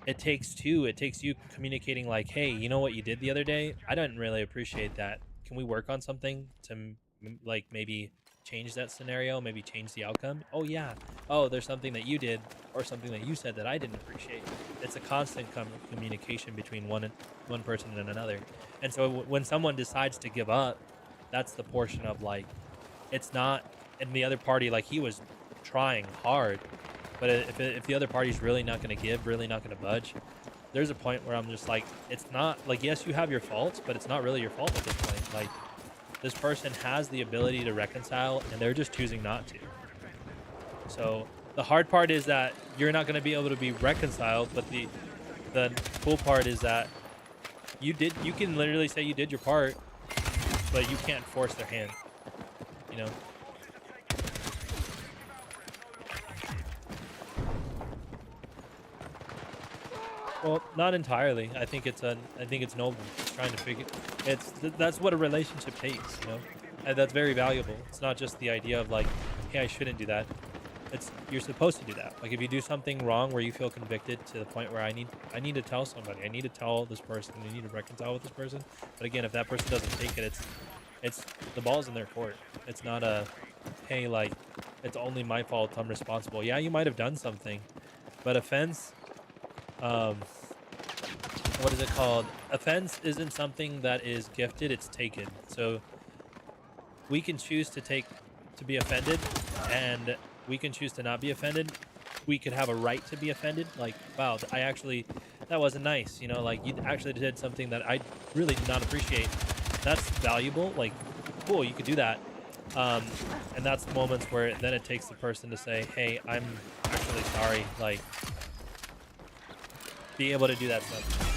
It takes two. It takes you communicating like, hey, you know what you did the other day? I didn't really appreciate that. Can we work on something to, like, maybe change that scenario, maybe change the outcome? Oh yeah. Oh, there's something that you did or something that you said that I didn't appreciate. It's a constant communication between one person and another. And so when someone decides to give up, that's the portion of like, it's not, and the other party, like, he was trying hard, but if the other party's really not going to give, really not going to budge, there's a point where I'm just like, it's not like, yes, you have your faults, but it's not really your fault at this point. Like, this person has the ability to reconcile, and they're just choosing not to. So the hard part is that you're not going to be able to be reconciled, but the cool part is that you can literally say you did your part, but you can't force their hand, you know? Well, not entirely. I think it's noble. It's trying to figure. That's what a relationship takes, you know, and that's very valuable. It's not just the idea of like, hey, I shouldn't do that. You're supposed to do that. Like if you do something wrong where you feel convicted to the point where I need to tell somebody. I need to tell this person. I need to reconcile with this person. But again, if that person doesn't take it, it's the ball's in their court. It's not a, hey, like, it's only my fault. I'm responsible. Yeah, you might have done something, but offense. What is it called? Offense isn't something that is gifted, it's taken. So we can choose to be offended, and we can choose to not be offended. We could have a right to be offended. Like, wow, that wasn't nice. You know, like you actually did something that I really did not appreciate. That's valuable. Like, cool, you could do that. And that's the moments where then it takes the person to say, hey, I'm actually sorry. Like, be able to do that stuff.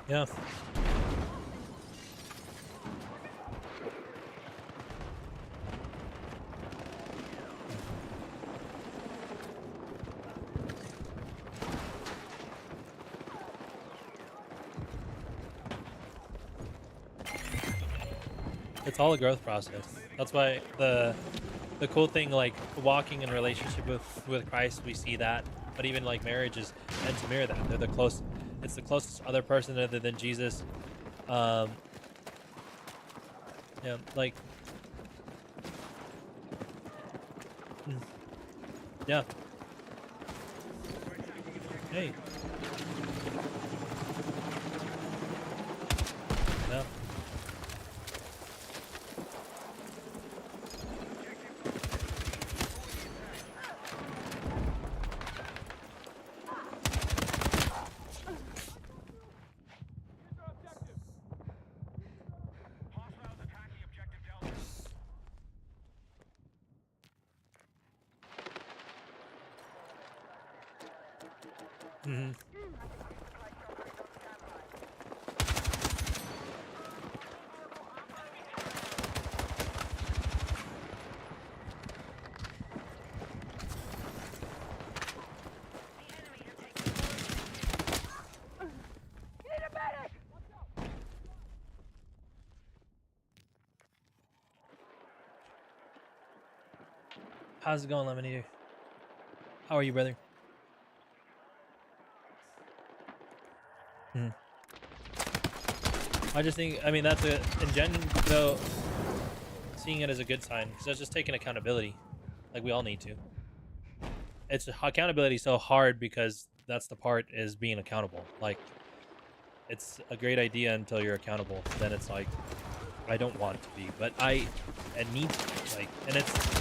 Yeah. It's all a growth process. That's why the cool thing, like walking in relationship with Christ, we see that. But even like marriage is meant to mirror that. They're the close. It's the closest other person other than Jesus. Um, yeah, like, yeah. Hey. Yeah. Mm-hmm. How's it going, Lemonade? How are you, brother? I just think, I mean, that's in general, though, seeing it as a good sign, because that's just taking accountability. Like, we all need to. It's accountability so hard because that's the part is being accountable. Like, it's a great idea until you're accountable. Then it's like, I don't want to be, but I need to. Like, and it's.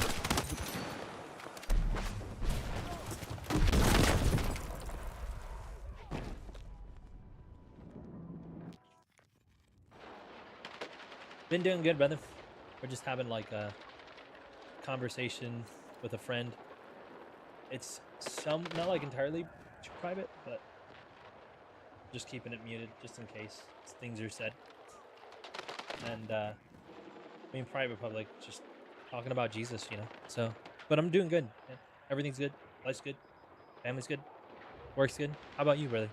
Been doing good, brother. We're just having like a conversation with a friend. It's not like entirely private, but just keeping it muted just in case things are said. And I mean, private, public, just talking about Jesus, you know. So, but I'm doing good. Man. Everything's good. Life's good. Family's good. Work's good. How about you, brother?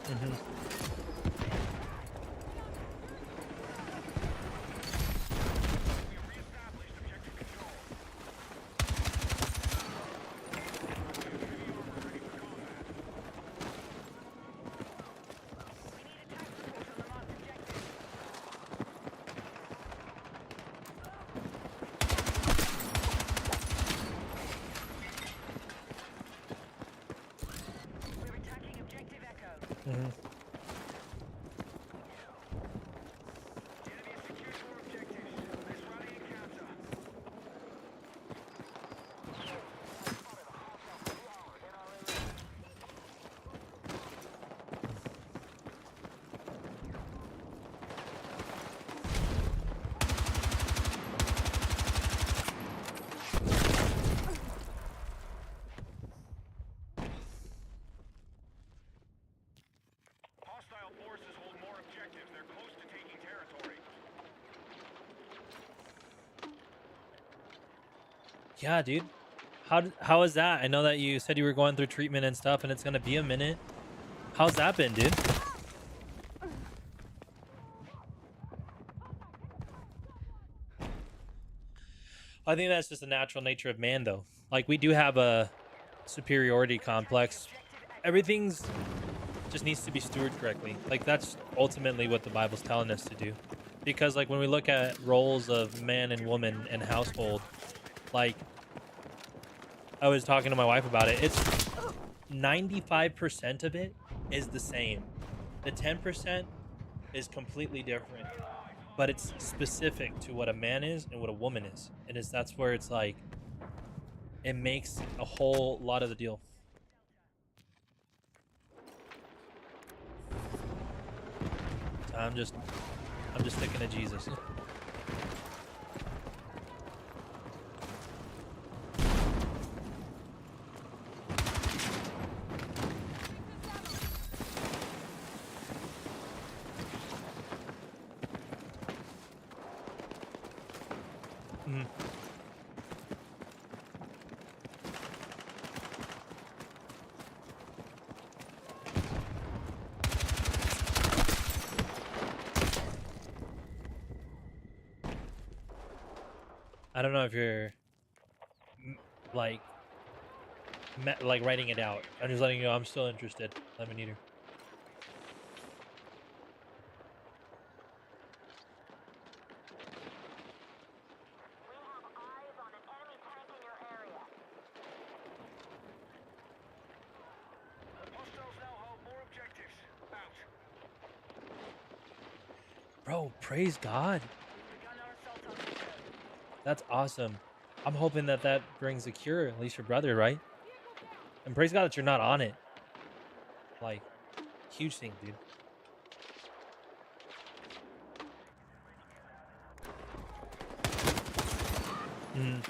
Mm-hmm. Mm-hmm. Hostile forces hold more objectives. They're close to taking territory. Yeah, dude. How is that? I know that you said you were going through treatment and stuff, and it's gonna be a minute. How's that been, dude? I think that's just the natural nature of man, though. Like, we do have a superiority complex. Everything's just needs to be stewarded correctly. Like, that's ultimately what the Bible's telling us to do. Because, like, when we look at roles of man and woman in household, like, I was talking to my wife about it. It's 95% of it is the same. The 10% is completely different, but it's specific to what a man is and what a woman is. And that's where it's like, it makes a whole lot of the deal. So I'm just sticking to Jesus. Mhm. I don't know if you're like like writing it out. I'm just letting you know I'm still interested. Lemon eater. Hostiles now hold more objectives. Out. Bro, praise God. That's awesome. I'm hoping that that brings a cure, at least your brother, right? And praise God that you're not on it. Like, huge thing, dude. Mm.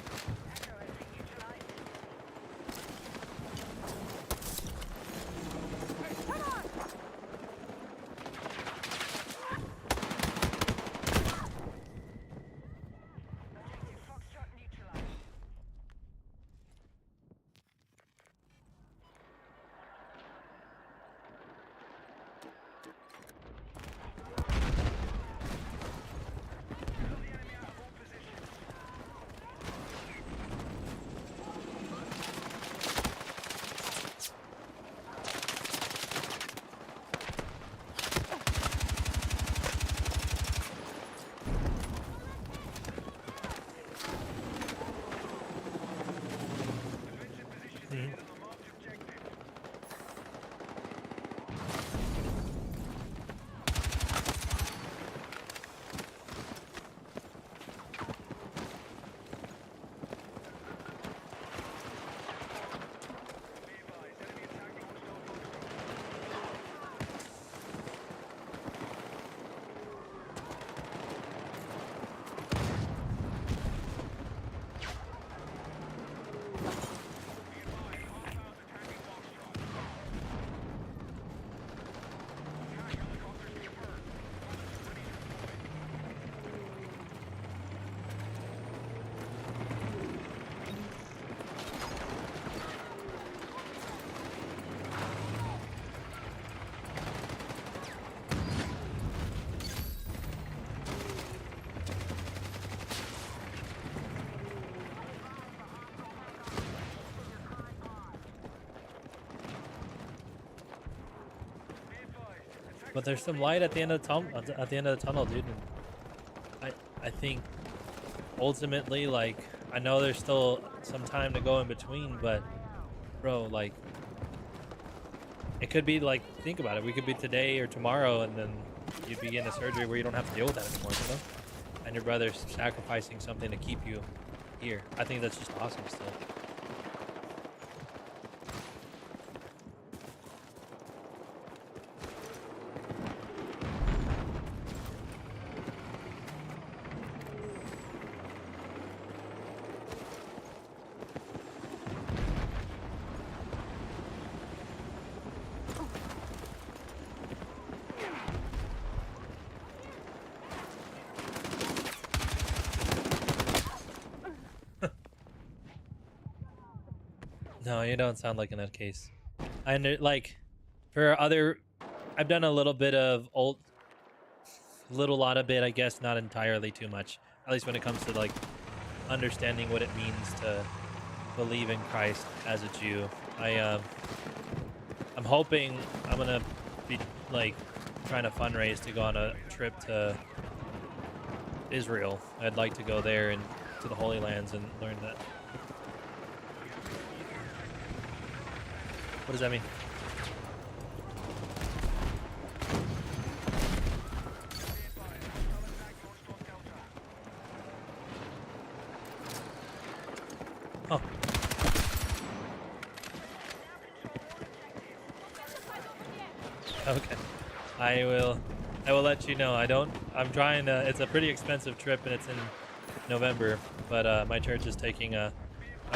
Mhm. But there's some light at the end of the tunnel. At the end of the tunnel, dude. And I think ultimately, like, I know there's still some time to go in between, but bro, like, it could be like, think about it. We could be today or tomorrow, and then you'd be getting a surgery where you don't have to deal with that anymore, you know? And your brother's sacrificing something to keep you here. I think that's just awesome still. No, you don't sound like a nutcase. I like, for other, I've done a little bit of lot of bit, I guess, not entirely too much. At least when it comes to like understanding what it means to believe in Christ as a Jew. I'm hoping I'm gonna be like trying to fundraise to go on a trip to Israel. I'd like to go there and to the Holy Lands and learn that. What does that mean? Oh. Okay. I will let you know. I'm trying to, it's a pretty expensive trip and it's in November, but my church is taking a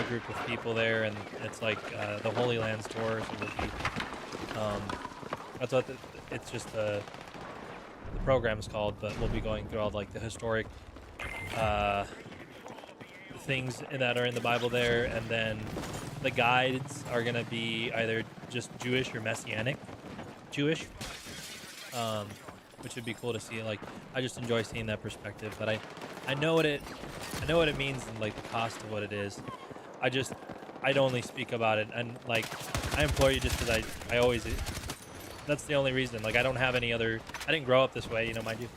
group of people there, and it's like the Holy Lands tour, so we'll be, that's what it's just the program is called, but we'll be going through all like the historic things that are in the Bible there, and then the guides are gonna be either just Jewish or Messianic Jewish, um, which would be cool to see. Like, I just enjoy seeing that perspective, but I know what it means and like the cost of what it is. I'd only speak about it, and like I implore you, just because I always, that's the only reason. Like, I don't have any other. I didn't grow up this way, mind you.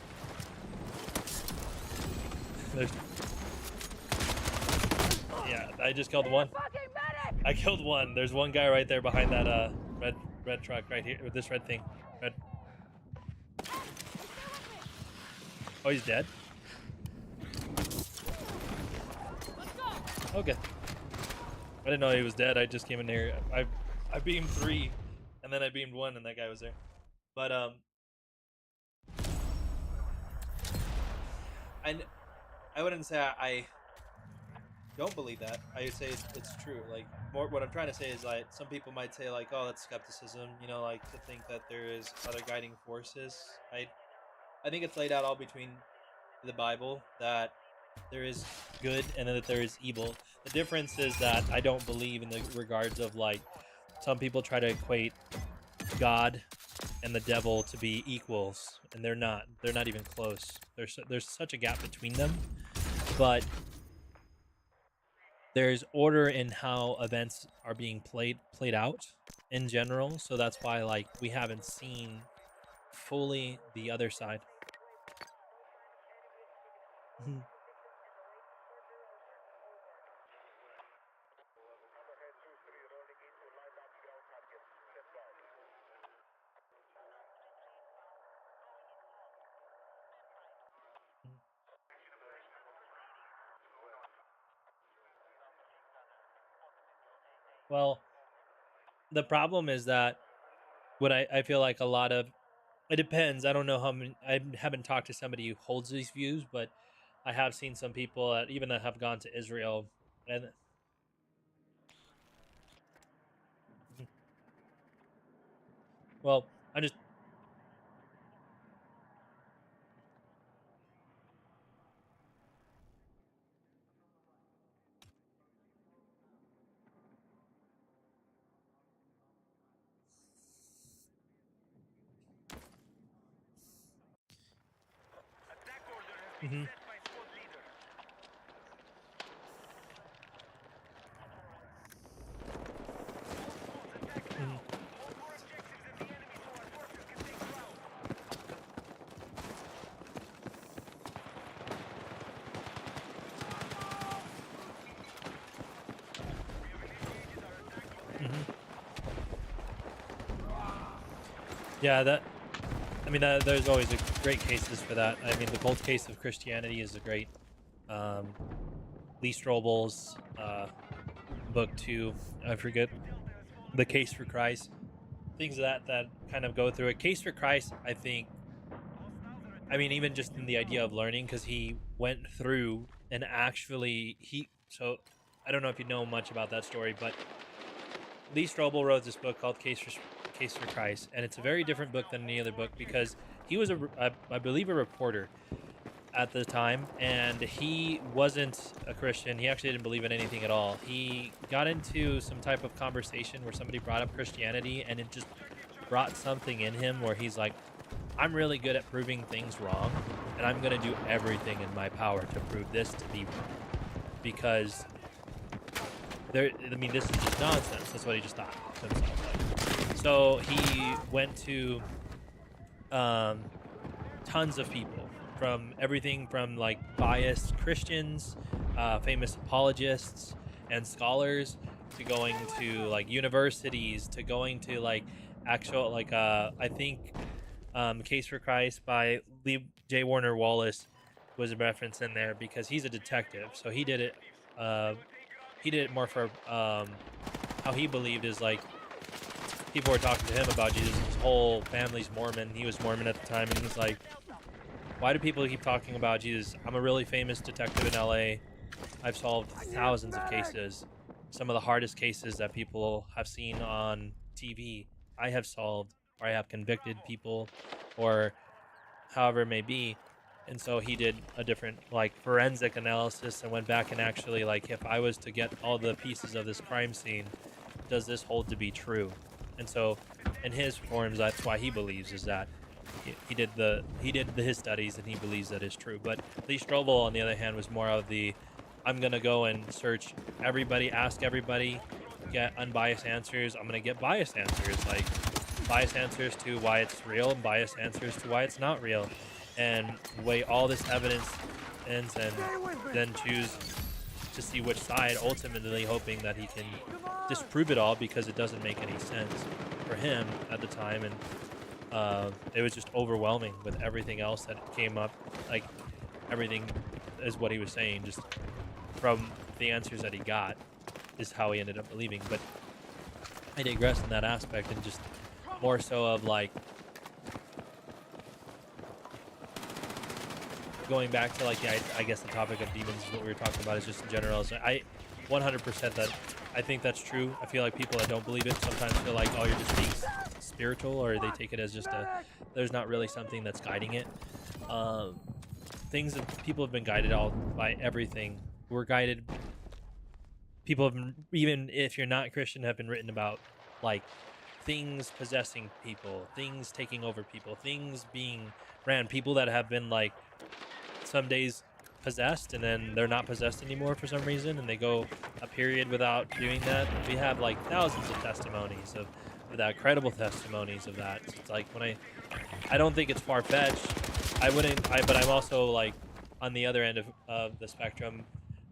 There's, yeah, I just killed one. I killed one. There's one guy right there behind that red truck right here with this red thing. Red. Oh, he's dead. Okay. I didn't know he was dead. I just came in here. I beamed 3, and then I beamed 1, and that guy was there. But I wouldn't say I don't believe that. I would say it's true. Like, more what I'm trying to say is, like, some people might say like, oh, that's skepticism. Like, to think that there is other guiding forces. I think it's laid out all between the Bible that there is good and that there is evil. The difference is that I don't believe in the regards of, like, some people try to equate God and the devil to be equals, and they're not. They're not even close. There's such a gap between them, but there's order in how events are being played out in general. So that's why, like, we haven't seen fully the other side. Well, the problem is that what I feel like a lot of it depends. I don't know how many. I haven't talked to somebody who holds these views, but I have seen some people that have gone to Israel, and well, I just Attack order has been Mhm. set by squad leader. Squads attack now. Mhm. Hold more objectives than the enemy so our forces can take ground. We have initiated our attack on Mhm. Yeah, there's always great cases for that. I mean, the Cold Case of Christianity is a great, um, Lee Strobel's book too. I forget, the Case for Christ. Things that kind of go through it. Case for Christ, I think. I mean, even just in the idea of learning, because he went through and actually So I don't know if you know much about that story, but Lee Strobel wrote this book called Case for Christ, and it's a very different book than any other book because he was I believe a reporter at the time, and he wasn't a Christian. He actually didn't believe in anything at all. He got into some type of conversation where somebody brought up Christianity, and it just brought something in him where he's like, I'm really good at proving things wrong, and I'm going to do everything in my power to prove this to be wrong, because this is just nonsense. That's what he just thought to himself. Like, so he went to tons of people, from everything from like biased Christians, famous apologists and scholars, to going to like universities, to going to like actual like I think Case for Christ by Lee J. Warner Wallace was a reference in there because he's a detective, so he did it. He did it more for how he believed is like people were talking to him about Jesus. His whole family's Mormon. He was Mormon at the time, and he was like, why do people keep talking about Jesus? I'm a really famous detective in LA. I've solved thousands of cases. Some of the hardest cases that people have seen on TV, I have solved, or I have convicted people, or however it may be. And so he did a different like forensic analysis and went back and actually like, if I was to get all the pieces of this crime scene, does this hold to be true? And so in his forms, that's why he believes is that he did his studies and he believes that is true. But Lee Strobel, on the other hand, was more of the, I'm gonna go and search everybody, ask everybody, get unbiased answers. I'm gonna get biased answers, like biased answers to why it's real and biased answers to why it's not real, and weigh all this evidence and then choose to see which side, ultimately hoping that he can disprove it all because it doesn't make any sense for him at the time. And it was just overwhelming with everything else that came up. Like everything is what he was saying, just from the answers that he got is how he ended up believing. But I digress in that aspect, and just more so of like going back to like, yeah, I guess the topic of demons is what we were talking about, is just in general. So I 100% that I think that's true. I feel like people that don't believe it sometimes feel like, oh, you're just being spiritual, or they take it as just there's not really something that's guiding it. Things that people have been guided all by everything. We're guided. People have been, even if you're not Christian, have been written about like things possessing people, things taking over people, things being ran, people that have been like some days possessed and then they're not possessed anymore for some reason, and they go a period without doing that. We have like thousands of testimonies of that, credible testimonies of that. So it's like, when I don't think it's far-fetched. But I'm also like on the other end of the spectrum,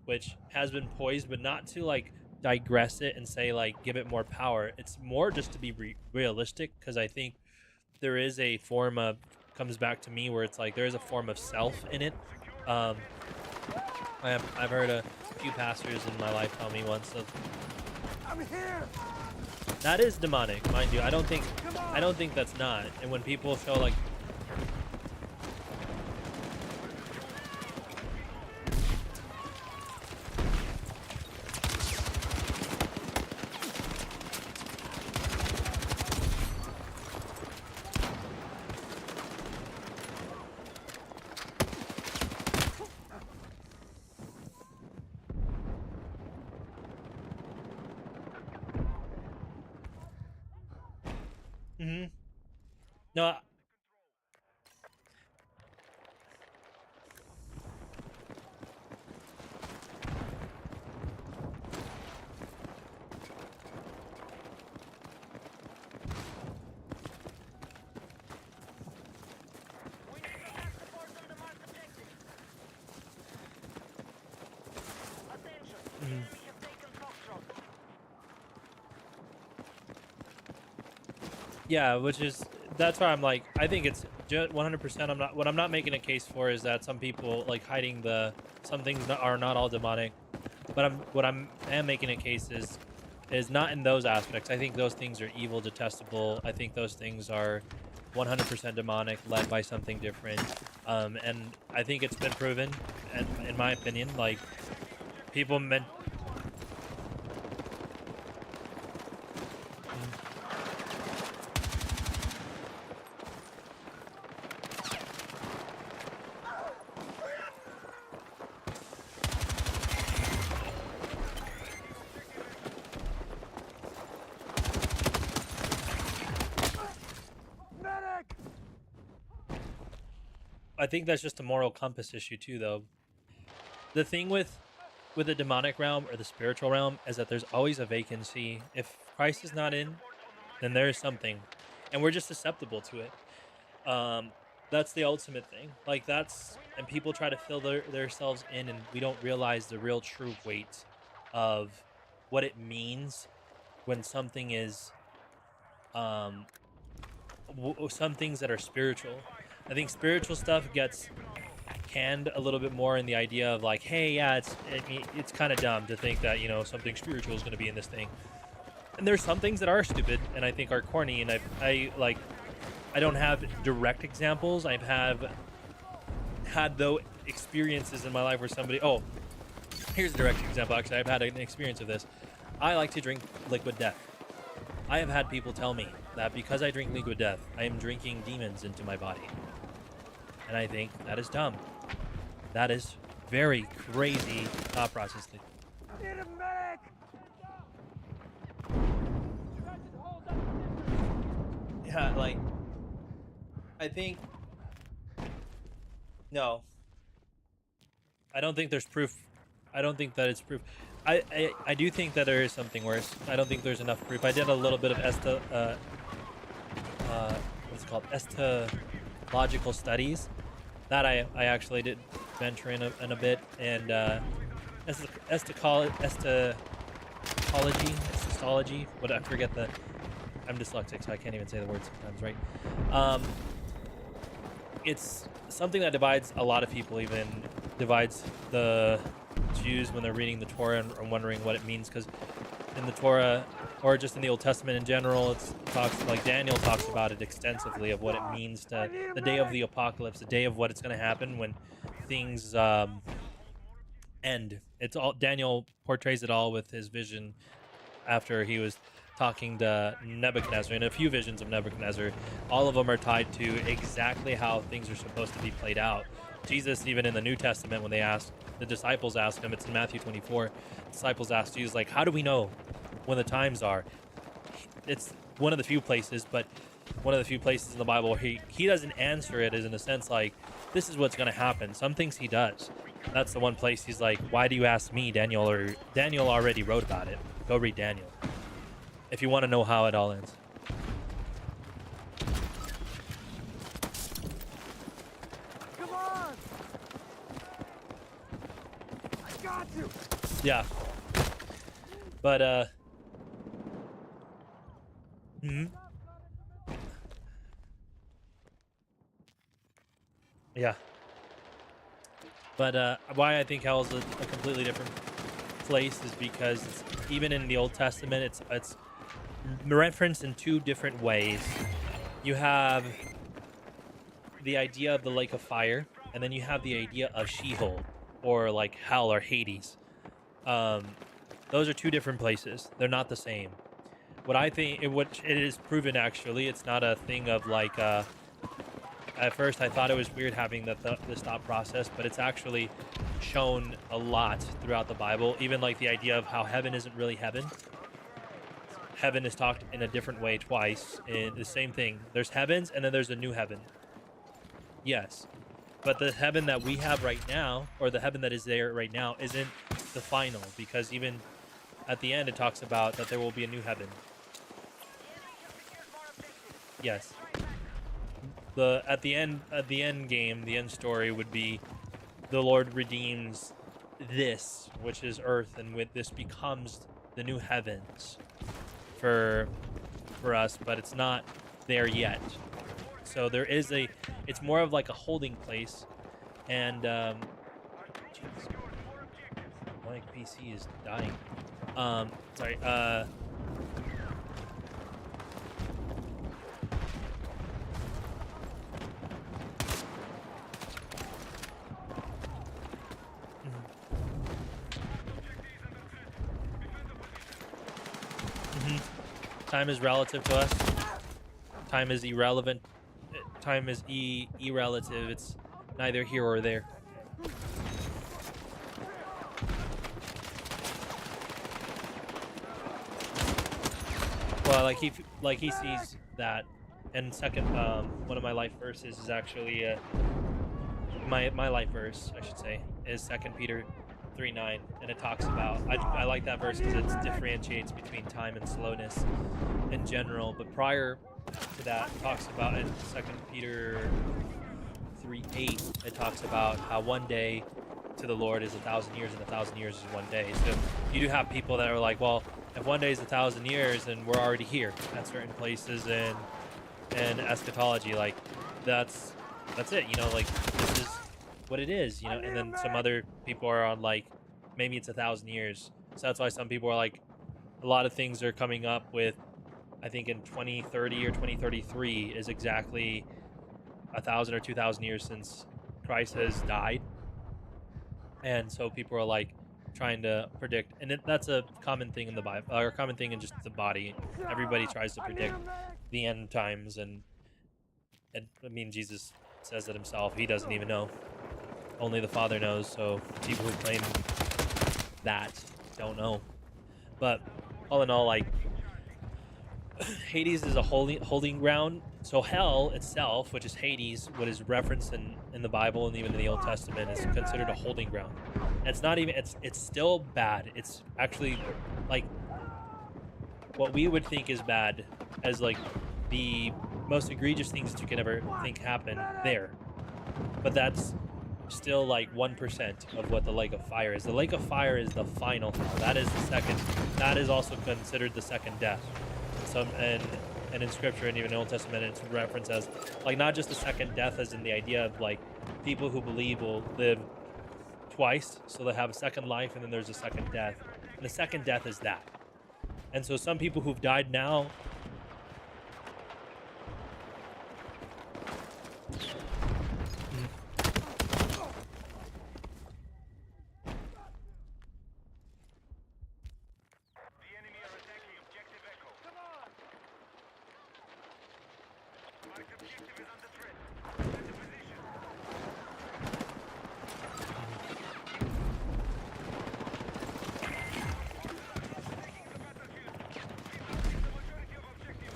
which has been poised, but not to like digress it and say like give it more power. It's more just to be realistic, because I think there is a form of, comes back to me, where it's like there is a form of self in it. I've heard a few pastors in my life tell me once of, I'm here. that is demonic, mind you. I don't think that's not. And when people feel like, no, We need attack support on the marked objective. Attention. The enemy have taken Foxtrot. yeah, which is, that's why I'm like, I think it's 100%. I'm not making a case for is that some people like hiding some things are not all demonic, but what I'm making a case is not in those aspects. I think those things are evil, detestable. I think those things are 100% demonic, led by something different. And I think it's been proven, and in my opinion, like people meant. Medic. I think that's just a moral compass issue too, though. The thing with the demonic realm or the spiritual realm is that there's always a vacancy. If Christ is not in, then there is something, and we're just susceptible to it. That's the ultimate thing. Like and people try to fill themselves in, and we don't realize the real true weight of what it means when something is some things that are spiritual. I think spiritual stuff gets canned a little bit more in the idea of like, hey, yeah, it's kind of dumb to think that, you know, something spiritual is going to be in this thing. And there's some things that are stupid and I think are corny, and I don't have direct examples. I've had though experiences in my life where somebody, oh, here's a direct example. Actually, I've had an experience of this. I like to drink liquid death. I have had people tell me that because I drink liquid death, I am drinking demons into my body. And I think that is dumb. That is very crazy thought process. Need a medic! Yeah, like, I think, no. I don't think there's proof. I don't think that it's proof. I do think that there is something worse. I don't think there's enough proof. I did a little bit of what's it called? Estological studies. That I actually did venture in a bit. And estology, but I forget the, I'm dyslexic, so I can't even say the word sometimes, right? It's something that divides a lot of people, even divides the Jews when they're reading the Torah and wondering what it means, because in the Torah, or just in the Old Testament in general, it's talks like Daniel talks about it extensively of what it means to the day of the apocalypse, the day of what it's going to happen when things end. It's all Daniel portrays it all with his vision after he was talking to Nebuchadnezzar, and a few visions of Nebuchadnezzar. All of them are tied to exactly how things are supposed to be played out. Jesus, even in the New Testament, when the disciples asked him, it's in Matthew 24, disciples asked Jesus, like, how do we know when the times are? It's one of the few places, but one of the few places in the Bible where he doesn't answer it as in a sense like, this is what's going to happen. Some things he does. That's the one place he's like, why do you ask me, Daniel? Or Daniel already wrote about it. Go read Daniel if you want to know how it all ends. Come on! I got you! Yeah. But, yeah. But, why I think hell is a completely different place is because even in the Old Testament, it's referenced in two different ways. You have the idea of the lake of fire, and then you have the idea of Sheol, or like hell or Hades. Those are two different places. They're not the same. What I think, what it is proven actually, it's not a thing of like. At first, I thought it was weird having this thought process, but it's actually shown a lot throughout the Bible. Even like the idea of how heaven isn't really heaven. Heaven is talked in a different way twice. In the same thing. There's heavens, and then there's a new heaven. Yes, but the heaven that we have right now, or the heaven that is there right now, isn't the final, because even at the end it talks about that there will be a new heaven. Yes. At the end game, the end story would be the Lord redeems this, which is earth, and with this becomes the new heavens for us, but it's not there yet. So there is it's more of like a holding place, and geez, my PC is dying. Sorry. Time is relative to us. Time is irrelevant. Time is irrelative. It's neither here or there. Well, like he sees that. And second, one of my life verses is actually my life verse, I should say, is 2 Peter 3:9, and it talks about, I like that verse because it differentiates between time and slowness in general, but prior to that, it talks about in 2 Peter 3:8, it talks about how one day to the Lord is 1,000 years, and 1,000 years is one day. So you do have people that are like, well, if one day is 1,000 years, then we're already here at certain places in eschatology. Like that's it, you know, like this is what it is, you know. And then some other people are on like, maybe it's 1,000 years. So that's why some people are like, a lot of things are coming up with, I think in 2030 or 2033 is exactly 1,000 or 2,000 years since Christ has died. And so people are like trying to predict, and that's a common thing in the Bible, or a common thing in just the body. Everybody tries to predict the end times, and I mean, Jesus says it himself. He doesn't even know. Only the Father knows. So people who claim that don't know. But all in all, like, Hades is a holding ground. So hell itself, which is Hades, what is referenced in the Bible and even in the Old Testament, is considered a holding ground. And it's not even, it's still bad. It's actually like what we would think is bad as like the most egregious things that you could ever think happen there. But that's still like 1% of what the lake of fire is. The lake of fire is the final hell. That is the second, that is also considered the second death. And in scripture and even in the Old Testament, it's referenced as like not just the second death as in the idea of like people who believe will live twice, so they have a second life and then there's a second death. And the second death is that. And so some people who've died now The enemy are attacking objective Echo. Come on! Mark objective is under threat. Set the position. Taking the battlefield. We've lost the majority of objective.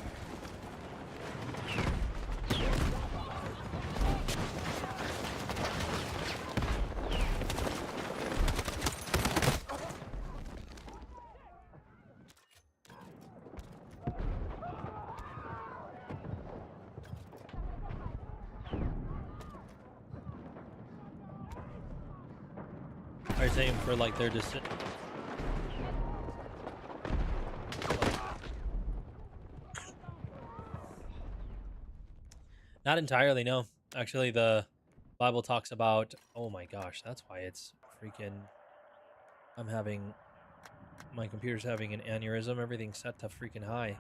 are saying for like they're just not entirely, no. Actually, the Bible talks about, oh my gosh, that's why it's freaking, I'm having, my computer's having an aneurysm, everything's set to freaking high.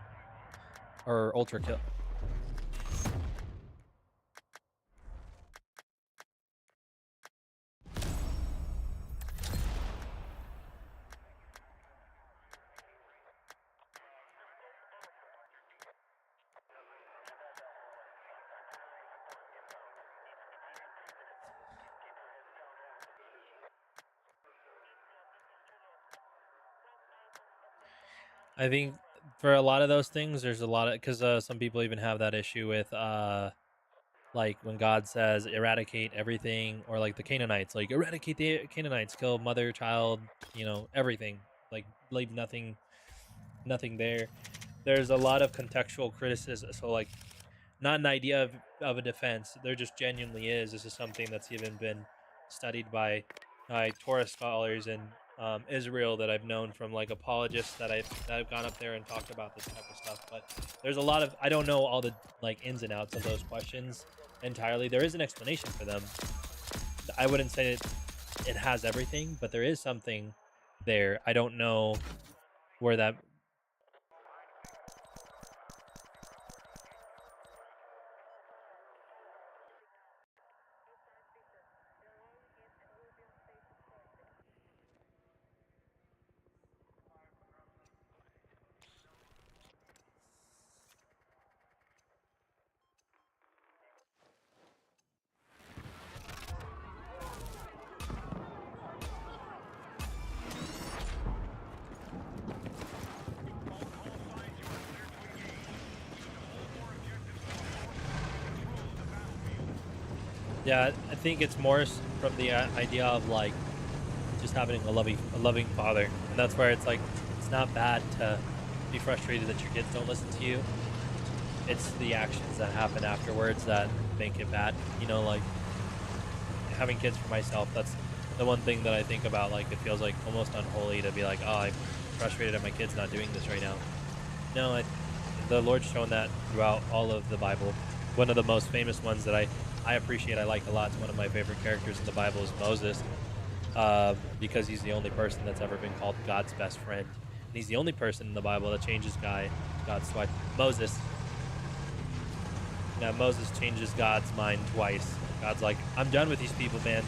Or ultra kill. I think for a lot of those things, there's a lot of, because some people even have that issue with like when God says eradicate everything, or like the Canaanites, like eradicate the Canaanites, kill mother, child, you know, everything, like leave nothing there. There's a lot of contextual criticism. So like not an idea of a defense. There just genuinely is. This is something that's even been studied by Torah scholars in Israel that I've known from like apologists that I've gone up there and talked about this type of stuff. But there's a lot of, I don't know all the like ins and outs of those questions entirely. There is an explanation for them. I wouldn't say it has everything, but there is something there. I don't know where that. Yeah, I think it's more from the idea of like just having a loving father, and that's where it's like it's not bad to be frustrated that your kids don't listen to you. It's the actions that happen afterwards that make it bad. You know, like having kids for myself. That's the one thing that I think about. Like it feels like almost unholy to be like, oh, I'm frustrated at my kids not doing this right now. No, the Lord's shown that throughout all of the Bible. One of the most famous ones that I appreciate, I like a lot. It's one of my favorite characters in the Bible is Moses, because he's the only person that's ever been called God's best friend. And he's the only person in the Bible that changes God's twice. Moses. Now, Moses changes God's mind twice. God's like, I'm done with these people, man.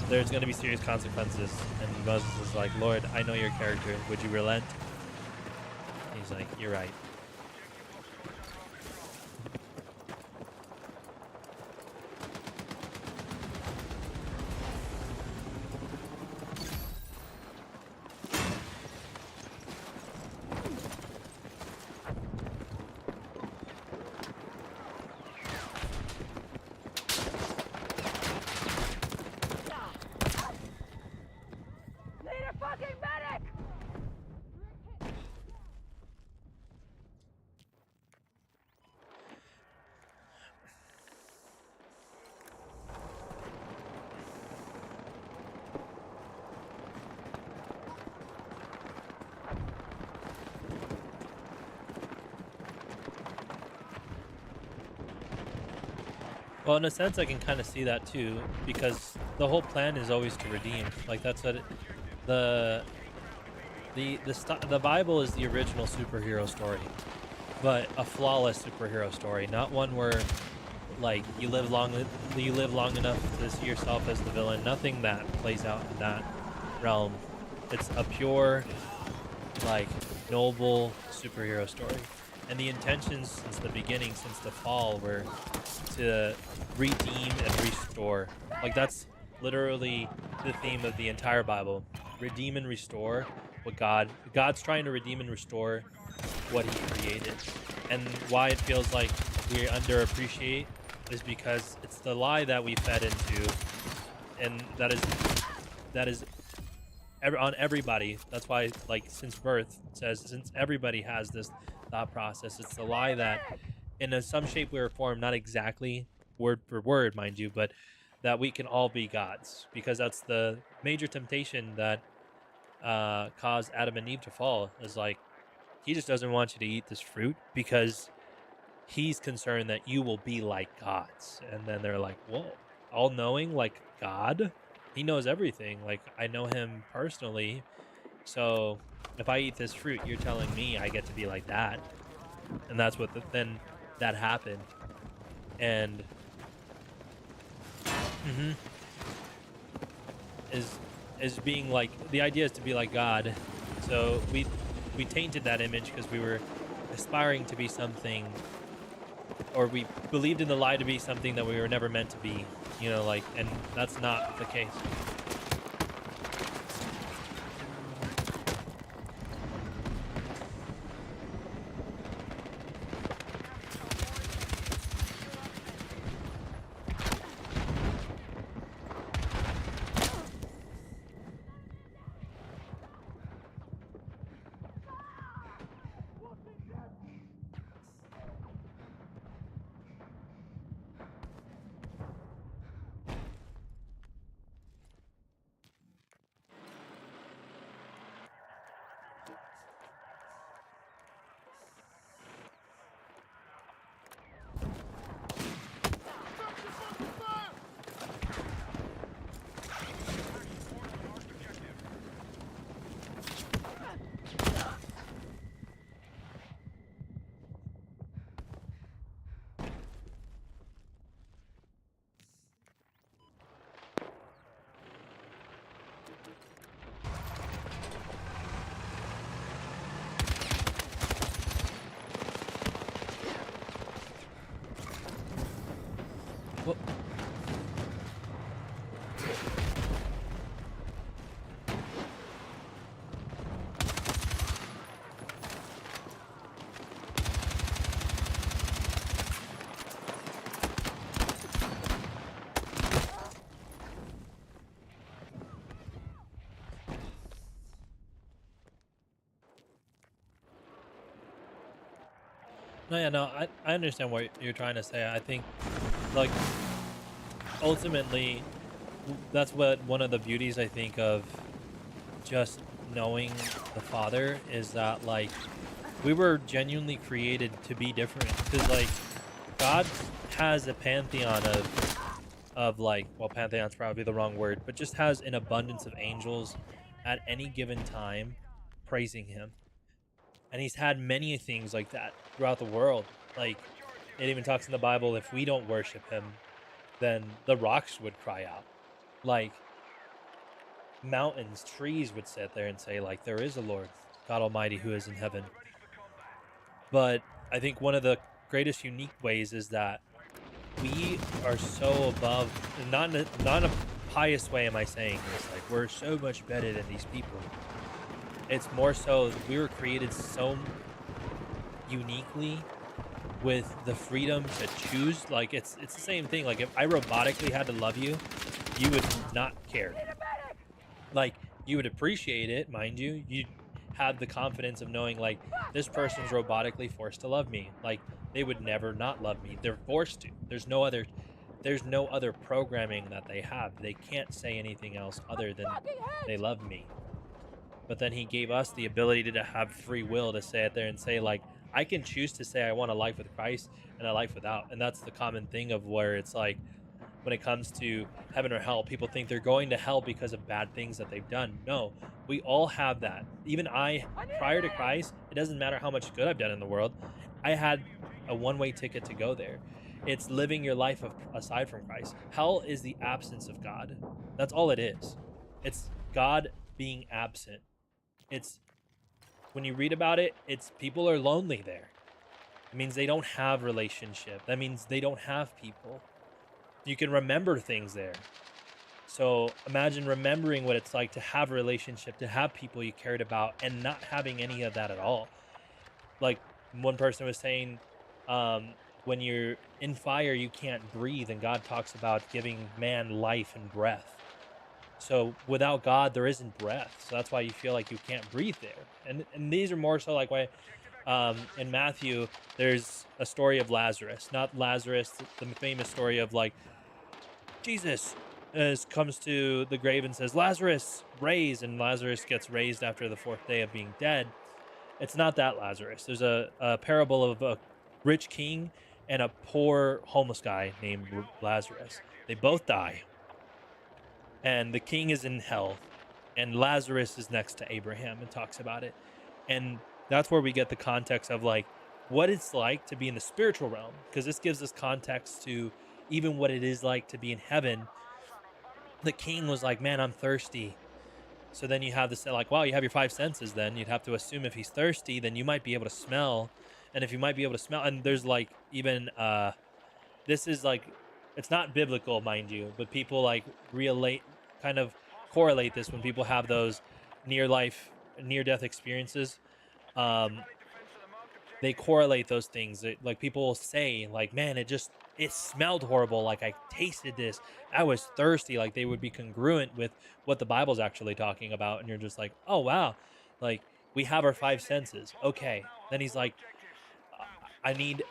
There's going to be serious consequences. And Moses is like, Lord, I know your character. Would you relent? He's like, you're right. Well, in a sense, I can kind of see that too, because the whole plan is always to redeem. Like that's what the the Bible is the original superhero story, but a flawless superhero story, not one where like you live long enough to see yourself as the villain. Nothing that plays out in that realm. It's a pure, like, noble superhero story, and the intentions since the beginning, since the fall, were to redeem and restore. Like that's literally the theme of the entire Bible. Redeem and restore what God's trying to redeem and restore what he created. And why it feels like we underappreciate is because it's the lie that we fed into, and that is on everybody. That's why, like, since birth, it says since everybody has this thought process, it's the lie that in some shape or form, not exactly word for word, mind you, but that we can all be gods, because that's the major temptation that caused Adam and Eve to fall. Is like, he just doesn't want you to eat this fruit because he's concerned that you will be like gods. And then they're like, whoa, all knowing like God? He knows everything. Like, I know him personally. So if I eat this fruit, you're telling me I get to be like that. And that's what then that happened. And mhm, is being like, the idea is to be like God. So we tainted that image because we were aspiring to be something, or we believed in the lie to be something that we were never meant to be, like, and that's not the case. Well, no, yeah, no, I understand what you're trying to say. I think, like, ultimately, that's what one of the beauties, I think, of just knowing the Father is that, like, we were genuinely created to be different. Because, like, God has a pantheon of like, well, pantheon's probably the wrong word, but just has an abundance of angels at any given time praising him. And he's had many things like that throughout the world. Like, it even talks in the Bible, if we don't worship him, then the rocks would cry out. Like, mountains, trees would sit there and say, like, there is a Lord, God Almighty, who is in heaven. But I think one of the greatest unique ways is that we are so above, not in a pious way am I saying this, like, we're so much better than these people. It's more so we were created so uniquely with the freedom to choose. Like, it's the same thing. Like, if I robotically had to love you, you would not care. Like, you would appreciate it, mind you. You'd have the confidence of knowing, like, this person's robotically forced to love me. Like, they would never not love me. They're forced to. There's no other programming that they have. They can't say anything else other than they love me. But then he gave us the ability to have free will to say it there and say, like, I can choose to say I want a life with Christ and a life without. And that's the common thing of where it's like when it comes to heaven or hell, people think they're going to hell because of bad things that they've done. No, we all have that. Even I, prior to Christ, it doesn't matter how much good I've done in the world. I had a one-way ticket to go there. It's living your life aside from Christ. Hell is the absence of God. That's all it is. It's God being absent. It's when you read about it, it's people are lonely there. It means they don't have relationship. That means they don't have people. You can remember things there. So imagine remembering what it's like to have a relationship, to have people you cared about, and not having any of that at all. Like one person was saying, when you're in fire, you can't breathe, and God talks about giving man life and breath. So without God, there isn't breath. So that's why you feel like you can't breathe there. And these are more so like why in Matthew there's a story of Lazarus, not Lazarus, the famous story of like Jesus comes to the grave and says, Lazarus, raise, and Lazarus gets raised after the fourth day of being dead. It's not that Lazarus. There's a parable of a rich king and a poor homeless guy named Lazarus. They both die, and the king is in hell, and Lazarus is next to Abraham and talks about it. And that's where we get the context of like what it's like to be in the spiritual realm, because this gives us context to even what it is like to be in heaven. The king was like, man, I'm thirsty. So then you have this like, wow, you have your five senses. Then you'd have to assume if he's thirsty, then you might be able to smell. And if you might be able to smell, and there's like even this is like, it's not biblical, mind you, but people like relate, kind of correlate this when people have those near death experiences. Um, they correlate those things. Like people will say, like, man, it smelled horrible. Like I tasted this. I was thirsty. Like they would be congruent with what the Bible's actually talking about. And you're just like, oh wow, like we have our five senses. Okay. Then he's like, I need.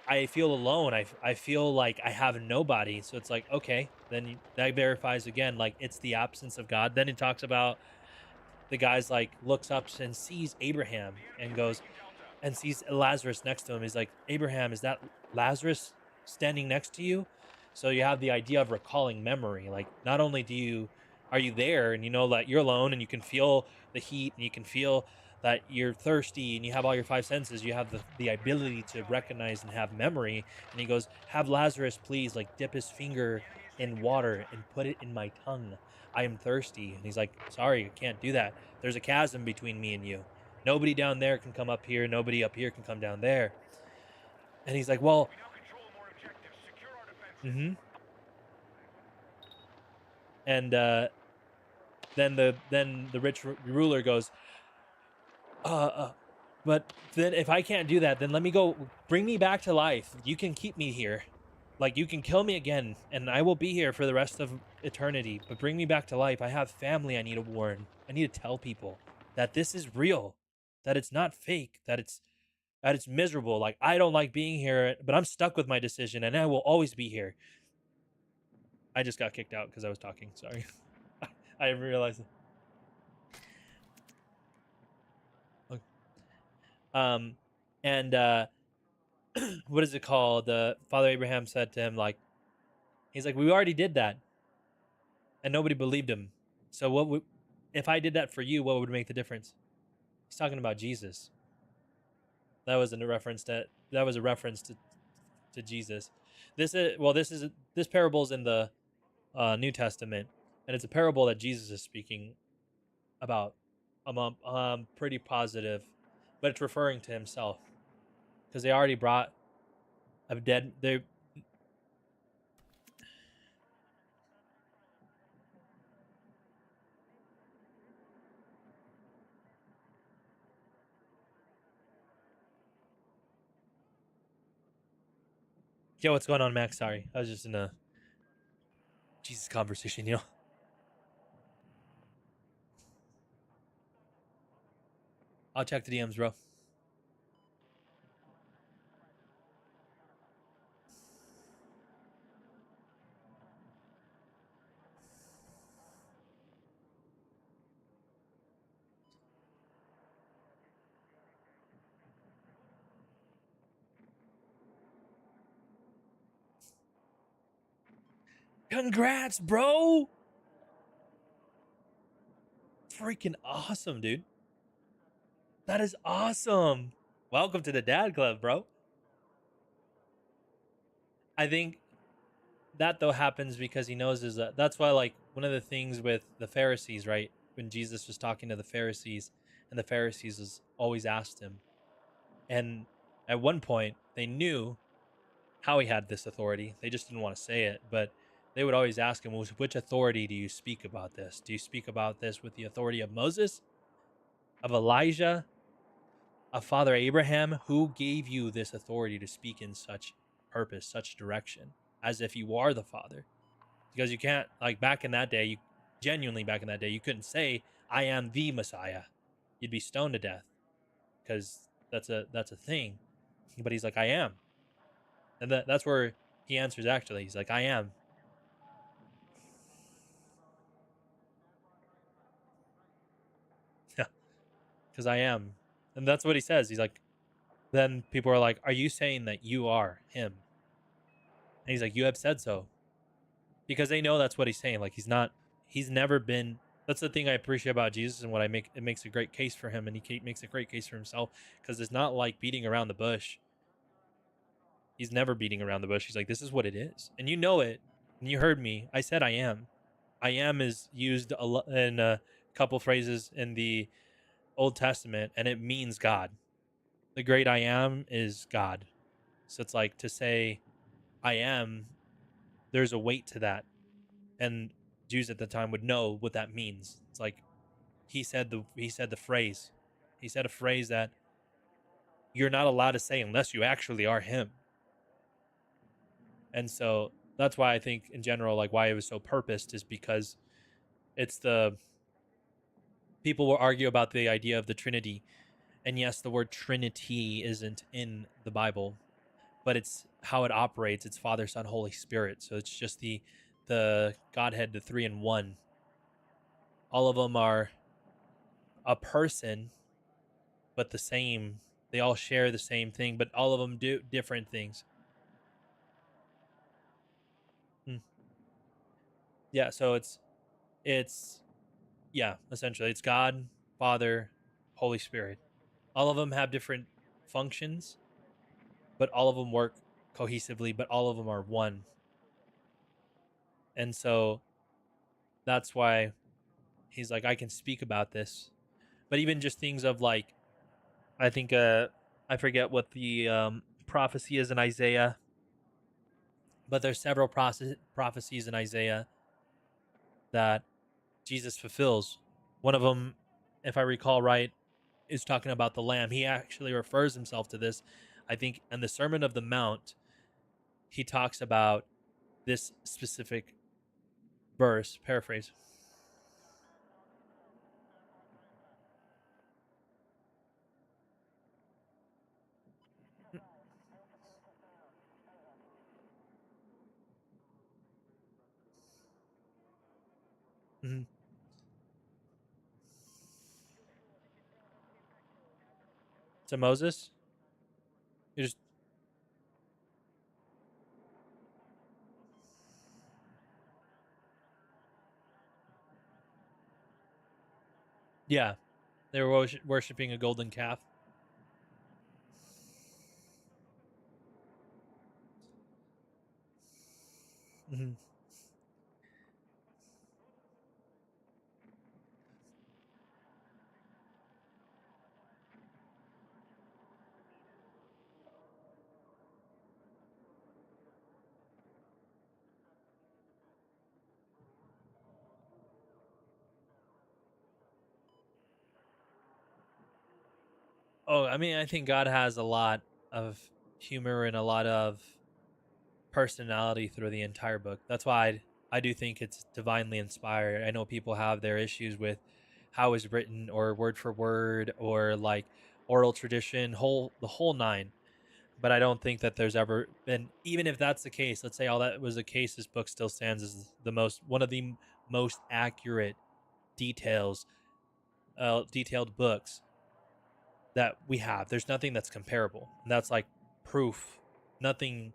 I feel alone. I feel like I have nobody. So it's like, okay, then that verifies again, like it's the absence of God. Then it talks about the guy's like looks up and sees Abraham and goes, and sees Lazarus next to him. He's like, Abraham, is that Lazarus standing next to you? So you have the idea of recalling memory. Like, not only are you there and you know that you're alone and you can feel the heat and you can feel that you're thirsty and you have all your five senses, you have the ability to recognize and have memory. And he goes, have Lazarus please like dip his finger in water and put it in my tongue. I am thirsty. And he's like, sorry, I can't do that. There's a chasm between me and you. Nobody down there can come up here. Nobody up here can come down there. And he's like, well, mm-hmm. And then the rich ruler goes, but then if I can't do that, then let me go. Bring me back to life. You can keep me here. Like you can kill me again, and I will be here for the rest of eternity. But bring me back to life. I have family I need to warn. I need to tell people that this is real, that it's not fake, that it's miserable. Like I don't like being here, but I'm stuck with my decision, and I will always be here. I just got kicked out because I was talking. Sorry, I didn't realize it. Okay. And what is it called? The Father Abraham said to him, like, he's like, we already did that, and nobody believed him. So what would, if I did that for you? What would make the difference? He's talking about Jesus. That was a reference to Jesus. This parable's in the New Testament, and it's a parable that Jesus is speaking about. I'm pretty positive, but it's referring to himself because they already brought a dead. They Yo, what's going on, Max? Sorry, I was just in a Jesus conversation. I'll check the DMs, bro. Congrats, bro. Freaking awesome, dude. That is awesome. Welcome to the dad club, bro. I think that though happens because he knows is that's why, like, one of the things with the Pharisees, right? When Jesus was talking to the Pharisees, and the Pharisees was always asked him, and at one point they knew how he had this authority. They just didn't want to say it, but they would always ask him, "Well, which authority do you speak about this? Do you speak about this with the authority of Moses, of Elijah, of Father Abraham? Who gave you this authority to speak in such purpose, such direction, as if you are the Father?" Because you can't, like, back in that day, you genuinely back in that day, you couldn't say, "I am the Messiah." You'd be stoned to death because that's a thing. But he's like, "I am," and that's where he answers. Actually, he's like, "I am." Yeah, because I am, and that's what he says. He's like, then people are like, "Are you saying that you are him?" And he's like, "You have said so," because they know that's what he's saying. Like, he's never been. That's the thing I appreciate about Jesus, and what it makes a great case for him, and he makes a great case for himself, because it's not like beating around the bush. He's never beating around the bush. He's like, this is what it is, and you know it. And you heard me. I said I am. I am is used in a couple phrases in the Old Testament, and it means God. The great I am is God. So it's like, to say I am, there's a weight to that, and Jews at the time would know what that means. It's like he said the phrase. He said a phrase that you're not allowed to say unless you actually are him. And so that's why I think in general, like, why it was so purposed is because it's the people will argue about the idea of the Trinity. And yes, the word Trinity isn't in the Bible, but it's how it operates. It's Father, Son, Holy Spirit. So it's just the Godhead, the three in one. All of them are a person, but the same. They all share the same thing, but all of them do different things. Yeah, so it's yeah, essentially it's God, Father, Holy Spirit. All of them have different functions, but all of them work cohesively, but all of them are one. And so that's why he's like, I can speak about this. But even just things of, like, I think I forget what the prophecy is in Isaiah, but there's several prophecies in Isaiah that Jesus fulfills. One of them, if I recall right, is talking about the lamb. He actually refers himself to this. I think in the Sermon of the Mount, he talks about this specific verse. Paraphrase. Mm-hmm. To Moses. You just yeah, they were worshiping a golden calf. Mm-hmm. Oh, I mean, I think God has a lot of humor and a lot of personality through the entire book. That's why I do think it's divinely inspired. I know people have their issues with how it's written, or word for word, or like oral tradition, the whole nine. But I don't think that there's ever been, even if that's the case, let's say all that was the case, this book still stands as one of the most accurate detailed books that we have. There's nothing that's comparable. And that's like proof. Nothing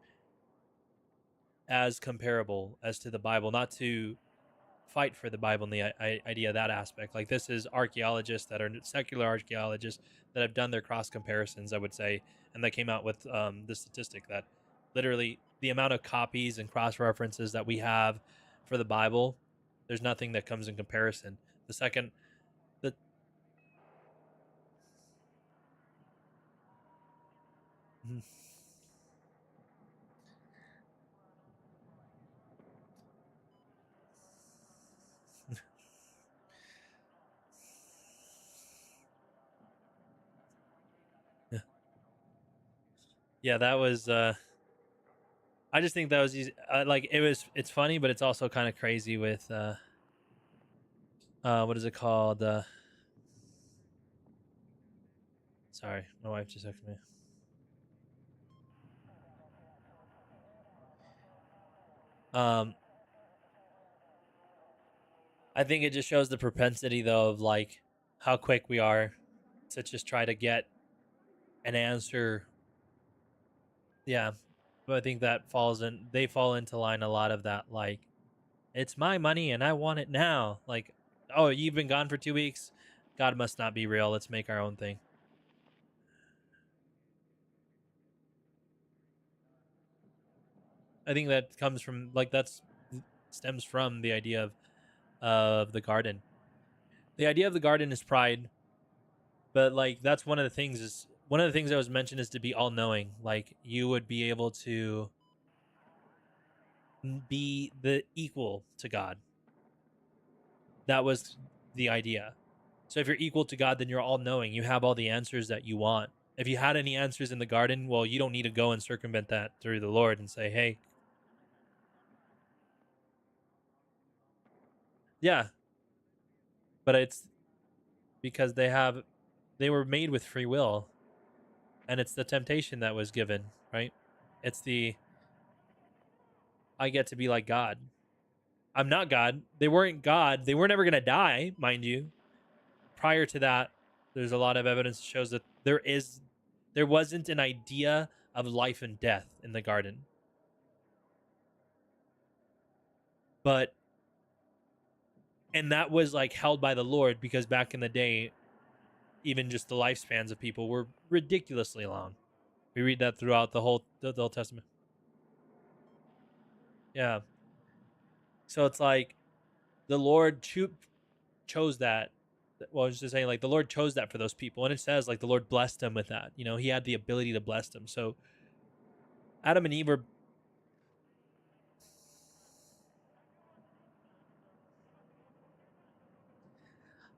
as comparable as to the Bible, not to fight for the Bible and the idea of that aspect. Like, this is archaeologists that are secular archaeologists that have done their cross comparisons, I would say, and they came out with the statistic that literally the amount of copies and cross references that we have for the Bible, there's nothing that comes in comparison. The second, the yeah, that was. I just think that was easy. Like, it's funny, but it's also kind of crazy with what is it called? Sorry, my wife just texted me. I think it just shows the propensity, though, of like how quick we are to just try to get an answer. Yeah, but I think that they fall into line a lot of that. Like, it's my money and I want it now. Like, oh, you've been gone for 2 weeks. God must not be real. Let's make our own thing. I think that comes from stems from the idea of the garden. The idea of the garden is pride, but like that's one of the things that was mentioned is to be all knowing. Like, you would be able to be the equal to God. That was the idea. So if you're equal to God, then you're all knowing. You have all the answers that you want. If you had any answers in the garden, well, you don't need to go and circumvent that through the Lord and say, hey, yeah. But it's because they were made with free will, and it's the temptation that was given, right? It's the I get to be like God. I'm not God. They weren't God. They weren't ever going to die, mind you. Prior to that, there's a lot of evidence that shows that there wasn't an idea of life and death in the garden. And that was like held by the Lord, because back in the day, even just the lifespans of people were ridiculously long. We read that throughout the Old Testament. Yeah. So it's like the Lord chose that. Well, I was just saying, like, the Lord chose that for those people, and it says like the Lord blessed them with that. You know, He had the ability to bless them. So Adam and Eve are.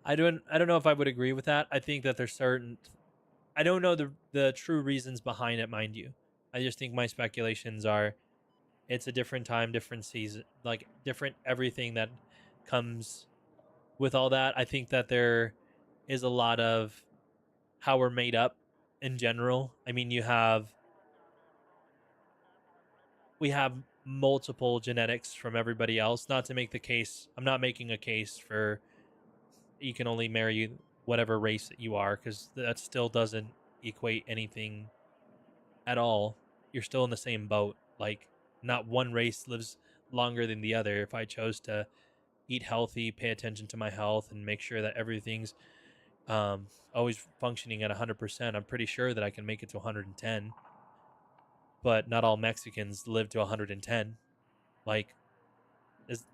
I don't know if I would agree with that. I think that there's certain. I don't know the true reasons behind it, mind you. I just think my speculations are, it's a different time, different season, like different everything that comes with all that. I think that there is a lot of how we're made up in general. I mean, we have multiple genetics from everybody else. Not to make the case, I'm not making a case for you can only marry whatever race that you are, because that still doesn't equate anything at all. You're still in the same boat. Like, not one race lives longer than the other. If I chose to eat healthy, pay attention to my health, and make sure that everything's always functioning at 100%, I'm pretty sure that I can make it to 110. But not all Mexicans live to 110. Like, is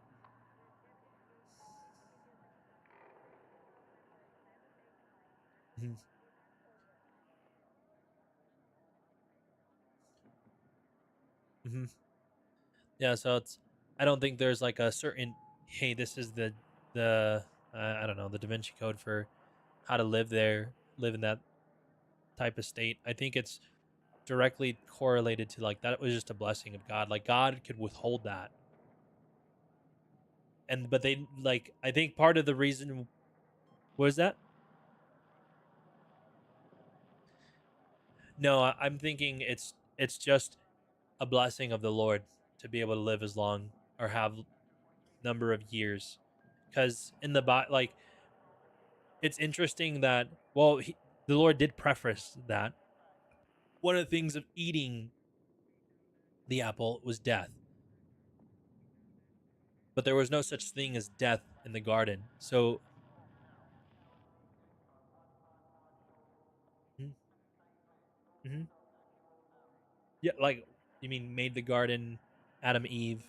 mm-hmm. Yeah. So I don't think there's like a certain, hey, this is the I don't know, the Da Vinci Code for how to live in that type of state. I think it's directly correlated to like that was just a blessing of God. Like, God could withhold that. But they, like, I think part of the reason was that. No, I'm thinking it's just a blessing of the Lord to be able to live as long or have number of years. Because in the like, it's interesting that, well, the Lord did preface that one of the things of eating the apple was death. but there was no such thing as death in the garden. So, mm-hmm. Yeah, like you mean made the garden, Adam, Eve,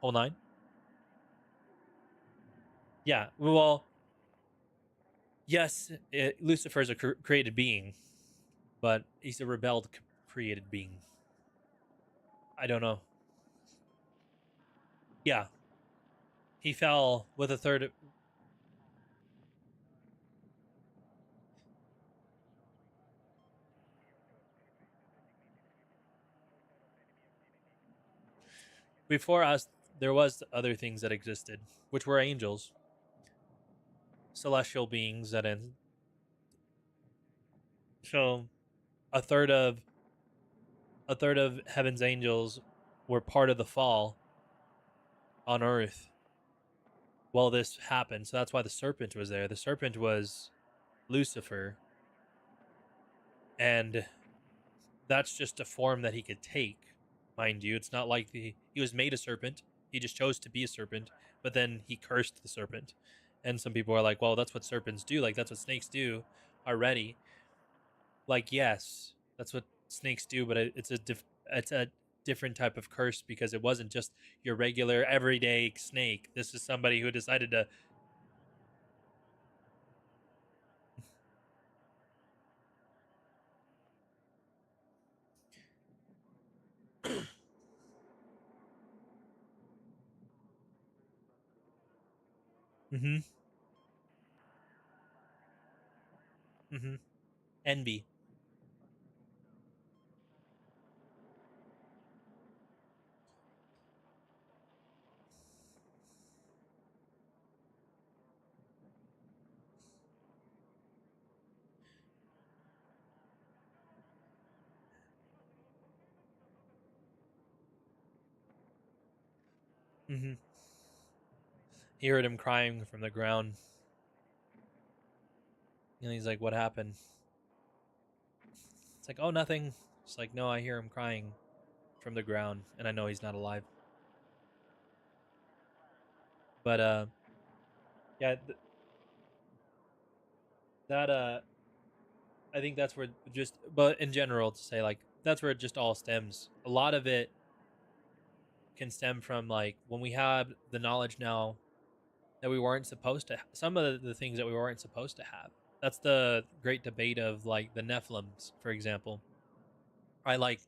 whole nine? Yeah. Well, yes, Lucifer's a created being, but he's a rebelled created being. I don't know. Yeah, he fell with a third. Before us, there was other things that existed, which were angels, celestial beings that in. So a third of heaven's angels were part of the fall on earth while this happened. So that's why the serpent was there. The serpent was Lucifer, and that's just a form that he could take, mind you. It's not like he was made a serpent. He just chose to be a serpent, but then he cursed the serpent. And some people are like, well, that's what serpents do. Like, that's what snakes do already. Like, yes, that's what snakes do, but it's a different type of curse because it wasn't just your regular everyday snake. This is somebody who decided to. Mm-hmm. Mm-hmm. Envy. Mm-hmm. He heard him crying from the ground, and he's like, "What happened?" It's like, "Oh, nothing." It's like, "No, I hear him crying from the ground, and I know he's not alive." But yeah, that I think that's where just, but in general, to say like that's where it just all stems. A lot of it can stem from like when we have the knowledge now that we weren't supposed to. Some of the things that we weren't supposed to have. That's the great debate of like the Nephilims, for example. I like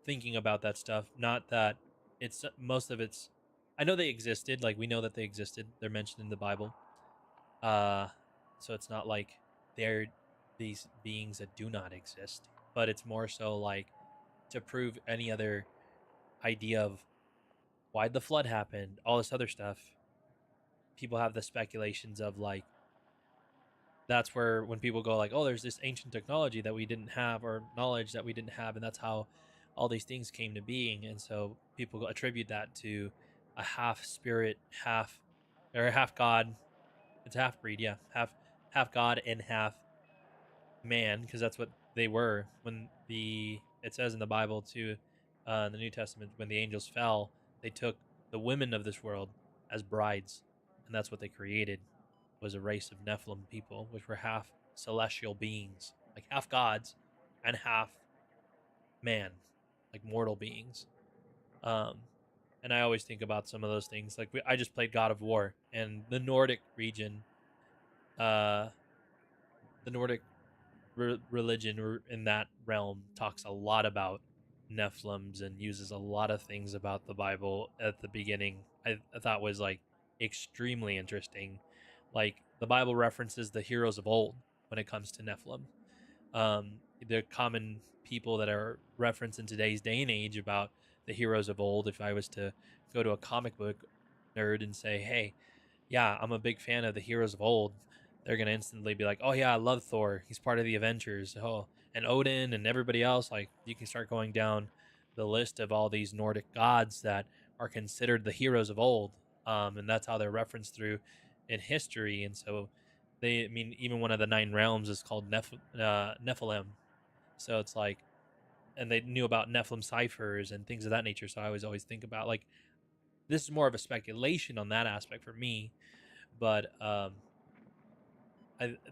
thinking about that stuff. Not that it's most of it's. I know they existed. Like we know that they existed. They're mentioned in the Bible. Uh, so it's not like they're these beings that do not exist, but it's more so like to prove any other idea of why the flood happened, all this other stuff. People have the speculations of like that's where when people go like, oh, there's this ancient technology that we didn't have or knowledge that we didn't have, and that's how all these things came to being. And so people attribute that to a half spirit, half or a half god. It's half breed, yeah, half god and half man, because that's what they were when the it says in the Bible too, in the New Testament, when the angels fell, they took the women of this world as brides, and that's what they created was a race of Nephilim people, which were half celestial beings, like half gods and half man, like mortal beings. Um, and I always think about some of those things. Like I just played God of War, and the Nordic region, uh, the Nordic religion or in that realm talks a lot about Nephilims and uses a lot of things about the Bible at the beginning. I thought was like extremely interesting. Like the Bible references the heroes of old when it comes to Nephilim. The common people that are referenced in today's day and age about the heroes of old. If I was to go to a comic book nerd and say, hey, yeah, I'm a big fan of the heroes of old, they're gonna instantly be like, oh yeah, I love Thor. He's part of the Avengers. Oh, and Odin and everybody else. Like you can start going down the list of all these Nordic gods that are considered the heroes of old, and that's how they're referenced through in history. And so they, I mean, even one of the nine realms is called Nephilim. So it's like, and they knew about Nephilim ciphers and things of that nature. So I always think about like this is more of a speculation on that aspect for me, but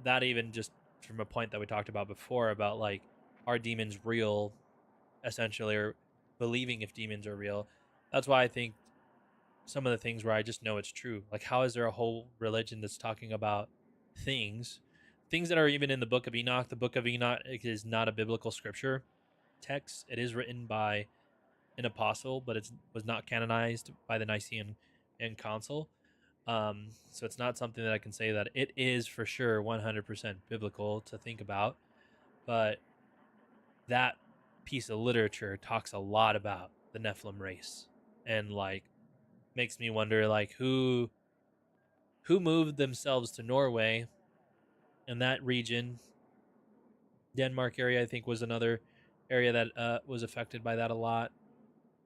that even just from a point that we talked about before about like, are demons real, essentially, or believing if demons are real. That's why I think some of the things where I just know it's true. Like, how is there a whole religion that's talking about things that are even in the Book of Enoch? The Book of Enoch is not a biblical scripture text. It is written by an apostle, but it was not canonized by the Nicene and Council. So it's not something that I can say that it is for sure 100% biblical to think about. But that piece of literature talks a lot about the Nephilim race, and like makes me wonder like who moved themselves to Norway and that region. Denmark area I think was another area that was affected by that a lot,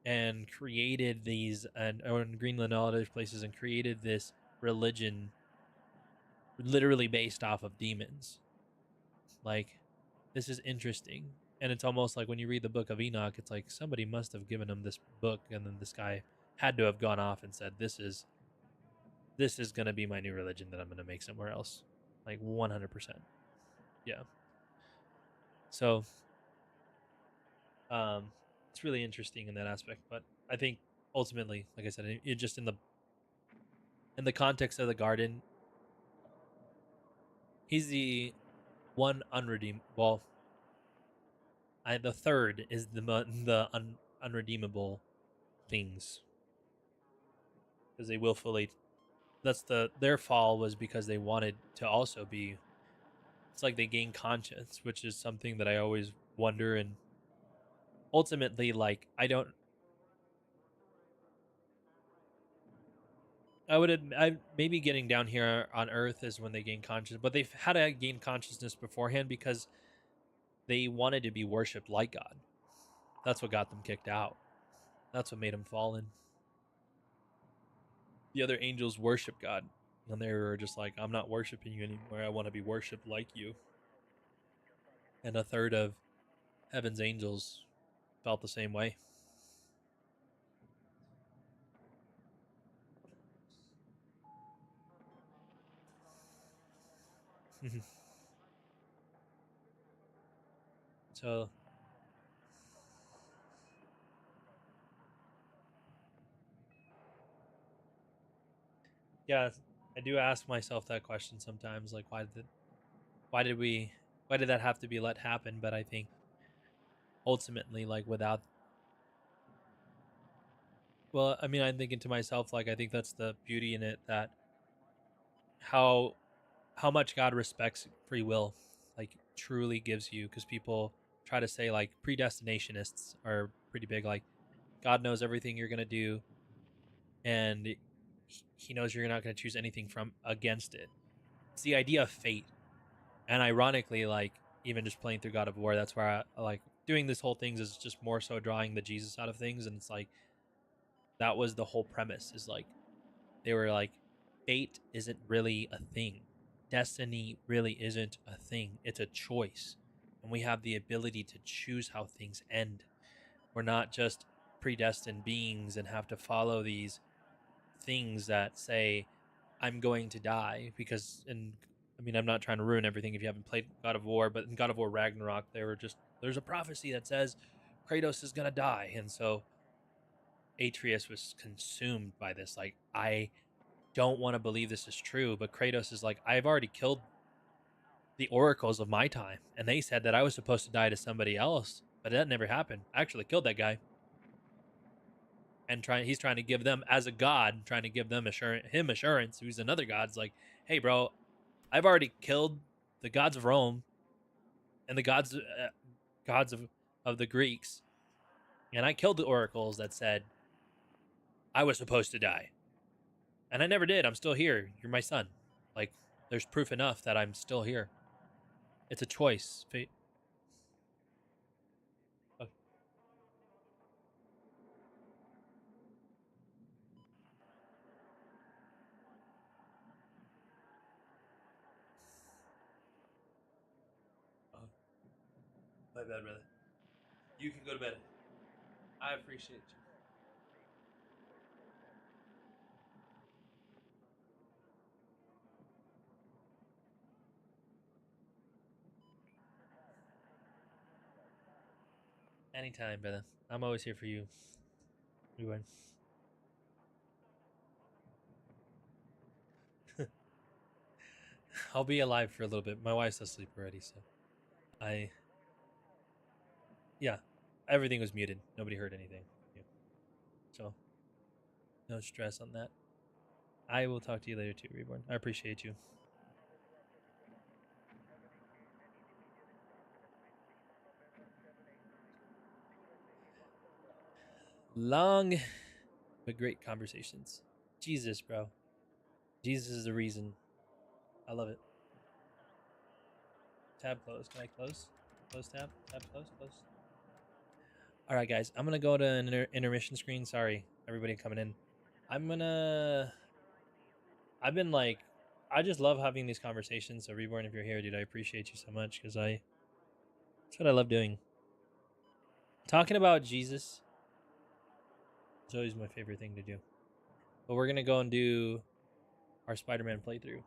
and created these, and or in Greenland, all other places, and created this religion literally based off of demons. Like, this is interesting. And it's almost like when you read the Book of Enoch, it's like somebody must have given him this book, and then this guy had to have gone off and said, this is going to be my new religion that I'm going to make somewhere else. Like 100%. Yeah. So it's really interesting in that aspect, but I think ultimately, like I said, it just in the context of the garden, he's the one unredeemed. Well, the third is the unredeemable things, because they willfully. That's their fall was because they wanted to also be. It's like they gain conscience, which is something that I always wonder, and ultimately, like I maybe getting down here on Earth is when they gain consciousness, but they've had to gain consciousness beforehand because they wanted to be worshipped like God. That's what got them kicked out. That's what made them fallen. The other angels worship God, and they were just like, I'm not worshiping you anymore. I want to be worshipped like you. And a third of heaven's angels felt the same way. So yeah, I do ask myself that question sometimes, like why did that have to be let happen? But I think ultimately, like without, well, I mean, I'm thinking to myself, like I think that's the beauty in it, that how much God respects free will, like truly gives you, because people try to say like predestinationists are pretty big, like God knows everything you're gonna do, and he knows you're not gonna choose anything from against it. It's the idea of fate. And ironically, like even just playing through God of War, that's where I like doing this whole things is just more so drawing the Jesus out of things. And it's like that was the whole premise, is like they were like, fate isn't really a thing. Destiny really isn't a thing. It's a choice. And we have the ability to choose how things end. We're not just predestined beings and have to follow these things that say, I'm going to die. Because, and I mean, I'm not trying to ruin everything if you haven't played God of War, but in God of War Ragnarok, there's a prophecy that says Kratos is going to die. And so Atreus was consumed by this. Like, I don't want to believe this is true, but Kratos is like, I've already killed the oracles of my time, and they said that I was supposed to die to somebody else, but that never happened. I actually killed that guy. And he's trying to give them, as a god, trying to give them assurance, who's another god's like, hey bro, I've already killed the gods of Rome and the gods of the Greeks, and I killed the oracles that said I was supposed to die, and I never did. I'm still here. You're my son. Like, there's proof enough that I'm still here. It's a choice. Fate. Oh. Oh. My bad, brother. You can go to bed. I appreciate you. Anytime, brother. I'm always here for you. Reborn. I'll be alive for a little bit. My wife's asleep already, so yeah, everything was muted. Nobody heard anything. Yeah. So no stress on that. I will talk to you later too, Reborn. I appreciate you. Long but great conversations. Jesus, bro. Jesus is the reason. I love it. Tab close. Can I close? Close tab. Tab close. Close. All right, guys. I'm gonna go to an intermission screen. Sorry, everybody coming in. I've been like, I just love having these conversations. So Reborn, if you're here, dude, I appreciate you so much because that's what I love doing. Talking about Jesus is always my favorite thing to do. But we're gonna go and do our Spider-Man playthrough.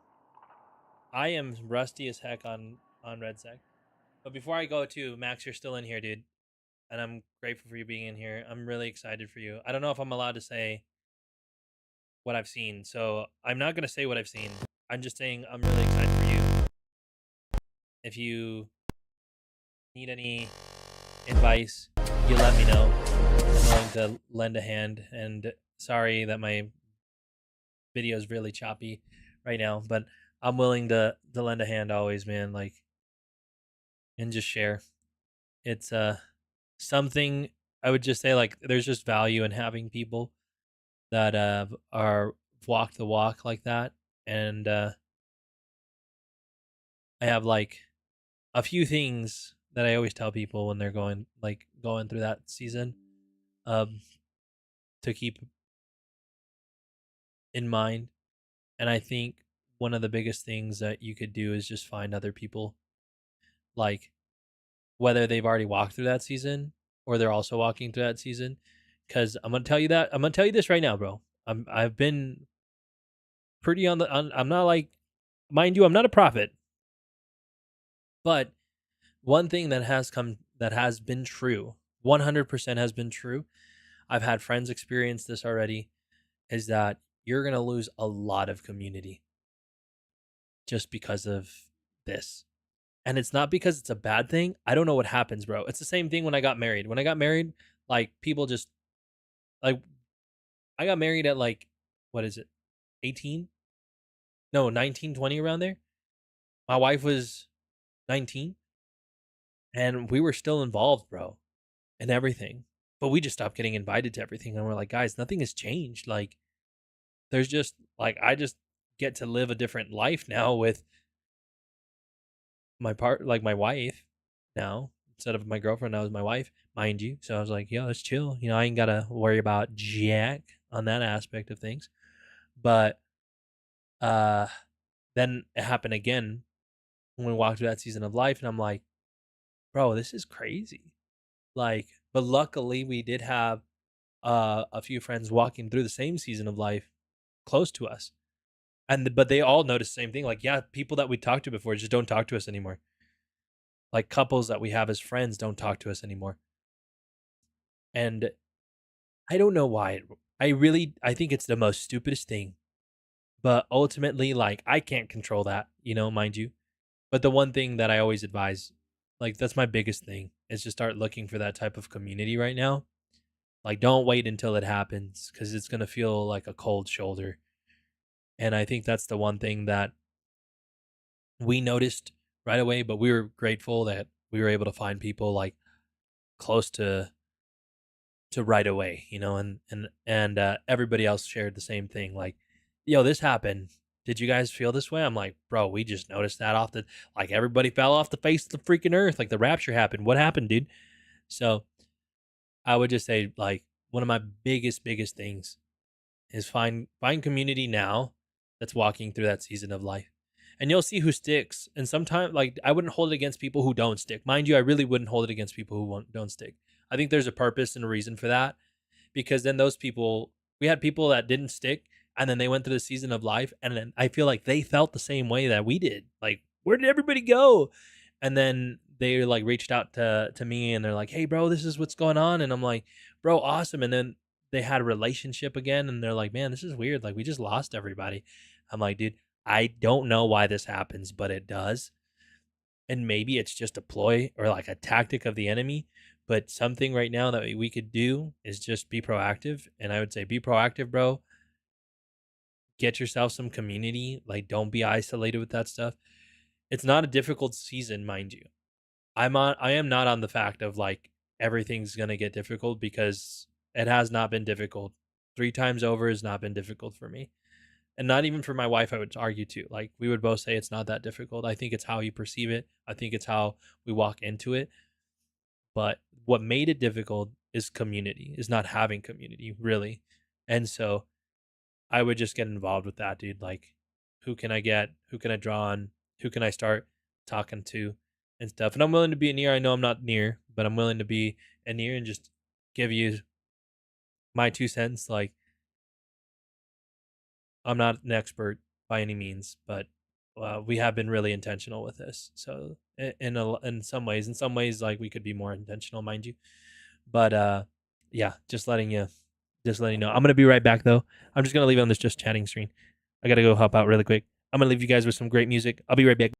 I am rusty as heck on Red Sec. But before I go to Max, you're still in here, dude. And I'm grateful for you being in here. I'm really excited for you. I don't know if I'm allowed to say what I've seen, so I'm not gonna say what I've seen. I'm just saying I'm really excited for you. If you need any advice, you let me know. I'm willing to lend a hand. And sorry that my video is really choppy right now, but I'm willing to lend a hand always, man. Like, and just share. It's something I would just say, like, there's just value in having people that are walk the walk like that. And I have like a few things that I always tell people when they're going through that season, to keep in mind. And I think one of the biggest things that you could do is just find other people, like, whether they've already walked through that season or they're also walking through that season. Because I'm gonna tell you this right now, bro. I've been pretty I'm not like, mind you, I'm not a prophet, but one thing that has been true, 100% has been true. I've had friends experience this already, is that you're gonna lose a lot of community just because of this. And it's not because it's a bad thing. I don't know what happens, bro. It's the same thing when I got married. When I got married, like, people just, like, I got married at, like, what is it? 18? No, 19, 20, around there. My wife was 19 and we were still involved, bro, and everything. But we just stopped getting invited to everything. And we're like, guys, nothing has changed. Like, there's just, like, I just get to live a different life now with my wife now, instead of my girlfriend. Now is my wife, mind you. So I was like, yo, let's chill. You know, I ain't gotta worry about jack on that aspect of things. But then it happened again when we walked through that season of life, and I'm like, bro, this is crazy. Like, but luckily we did have a few friends walking through the same season of life close to us. But they all noticed the same thing. Like, yeah, people that we talked to before just don't talk to us anymore. Like, couples that we have as friends don't talk to us anymore. And I don't know why. I think it's the most stupidest thing. But ultimately, like, I can't control that, mind you. But the one thing that I always advise, like, that's my biggest thing, is just start looking for that type of community right now. Like, don't wait until it happens, because it's going to feel like a cold shoulder. And I think that's the one thing that we noticed right away, but we were grateful that we were able to find people, like, close to right away, and everybody else shared the same thing. Like, yo, this happened. Did you guys feel this way? I'm like, bro, we just noticed that like, everybody fell off the face of the freaking earth. Like, the rapture happened. What happened, dude? So I would just say, like, one of my biggest things is find community now that's walking through that season of life. And you'll see who sticks. And sometimes, like, I wouldn't hold it against people who don't stick. Mind you, I really wouldn't hold it against people who don't stick. I think there's a purpose and a reason for that, because then those people, we had people that didn't stick, and then they went through the season of life, and then I feel like they felt the same way that we did. Like, where did everybody go? And then they like reached out to me and they're like, "Hey, bro, this is what's going on," and I'm like, "Bro, awesome." And then they had a relationship again, and they're like, "Man, this is weird. Like, we just lost everybody." I'm like, "Dude, I don't know why this happens, but it does, and maybe it's just a ploy or like a tactic of the enemy." But something right now that we could do is just be proactive, and I would say be proactive, bro. Get yourself some community. Like, don't be isolated with that stuff. It's not a difficult season, mind you. I am not on the fact of like everything's gonna get difficult because it has not been difficult. 3 times over has not been difficult for me. And not even for my wife, I would argue too. Like we would both say it's not that difficult. I think it's how you perceive it. I think it's how we walk into it. But what made it difficult is community, is not having community, really. And so I would just get involved with that, dude. Like, who can I get? Who can I draw on? Who can I start talking to and stuff? And I'm willing to be near. I know I'm not near, but I'm willing to be near and just give you my 2 cents. Like, I'm not an expert by any means, but we have been really intentional with this. So, in some ways, like we could be more intentional, mind you. But yeah, just letting you know. I'm gonna be right back though. I'm just gonna leave it on this just chatting screen. I gotta go hop out really quick. I'm gonna leave you guys with some great music. I'll be right back.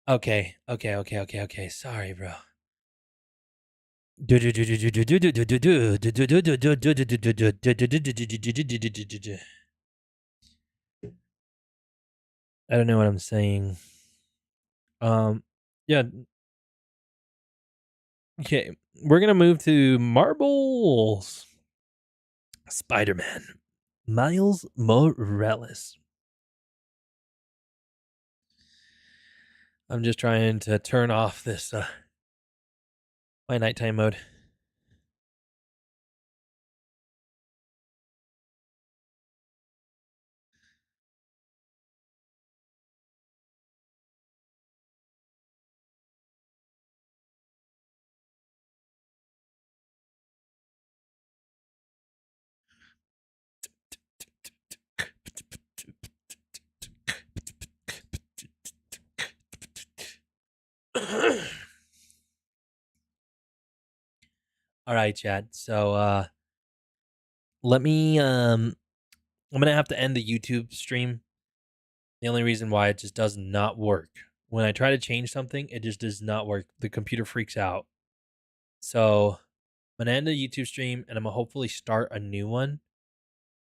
Okay. Sorry, bro. I don't know what I'm saying. Yeah. Okay, we're gonna move to marbles. Spider-Man, Miles Morales. I'm just trying to turn off this my nighttime mode. All right, Chad. So let me I'm gonna have to end the YouTube stream. The only reason why it just does not work. When I try to change something, it just does not work. The computer freaks out. So I'm gonna end the YouTube stream and I'm gonna hopefully start a new one.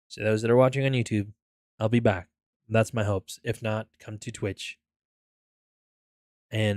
So those that are watching on YouTube, I'll be back. That's my hopes. If not, come to Twitch. And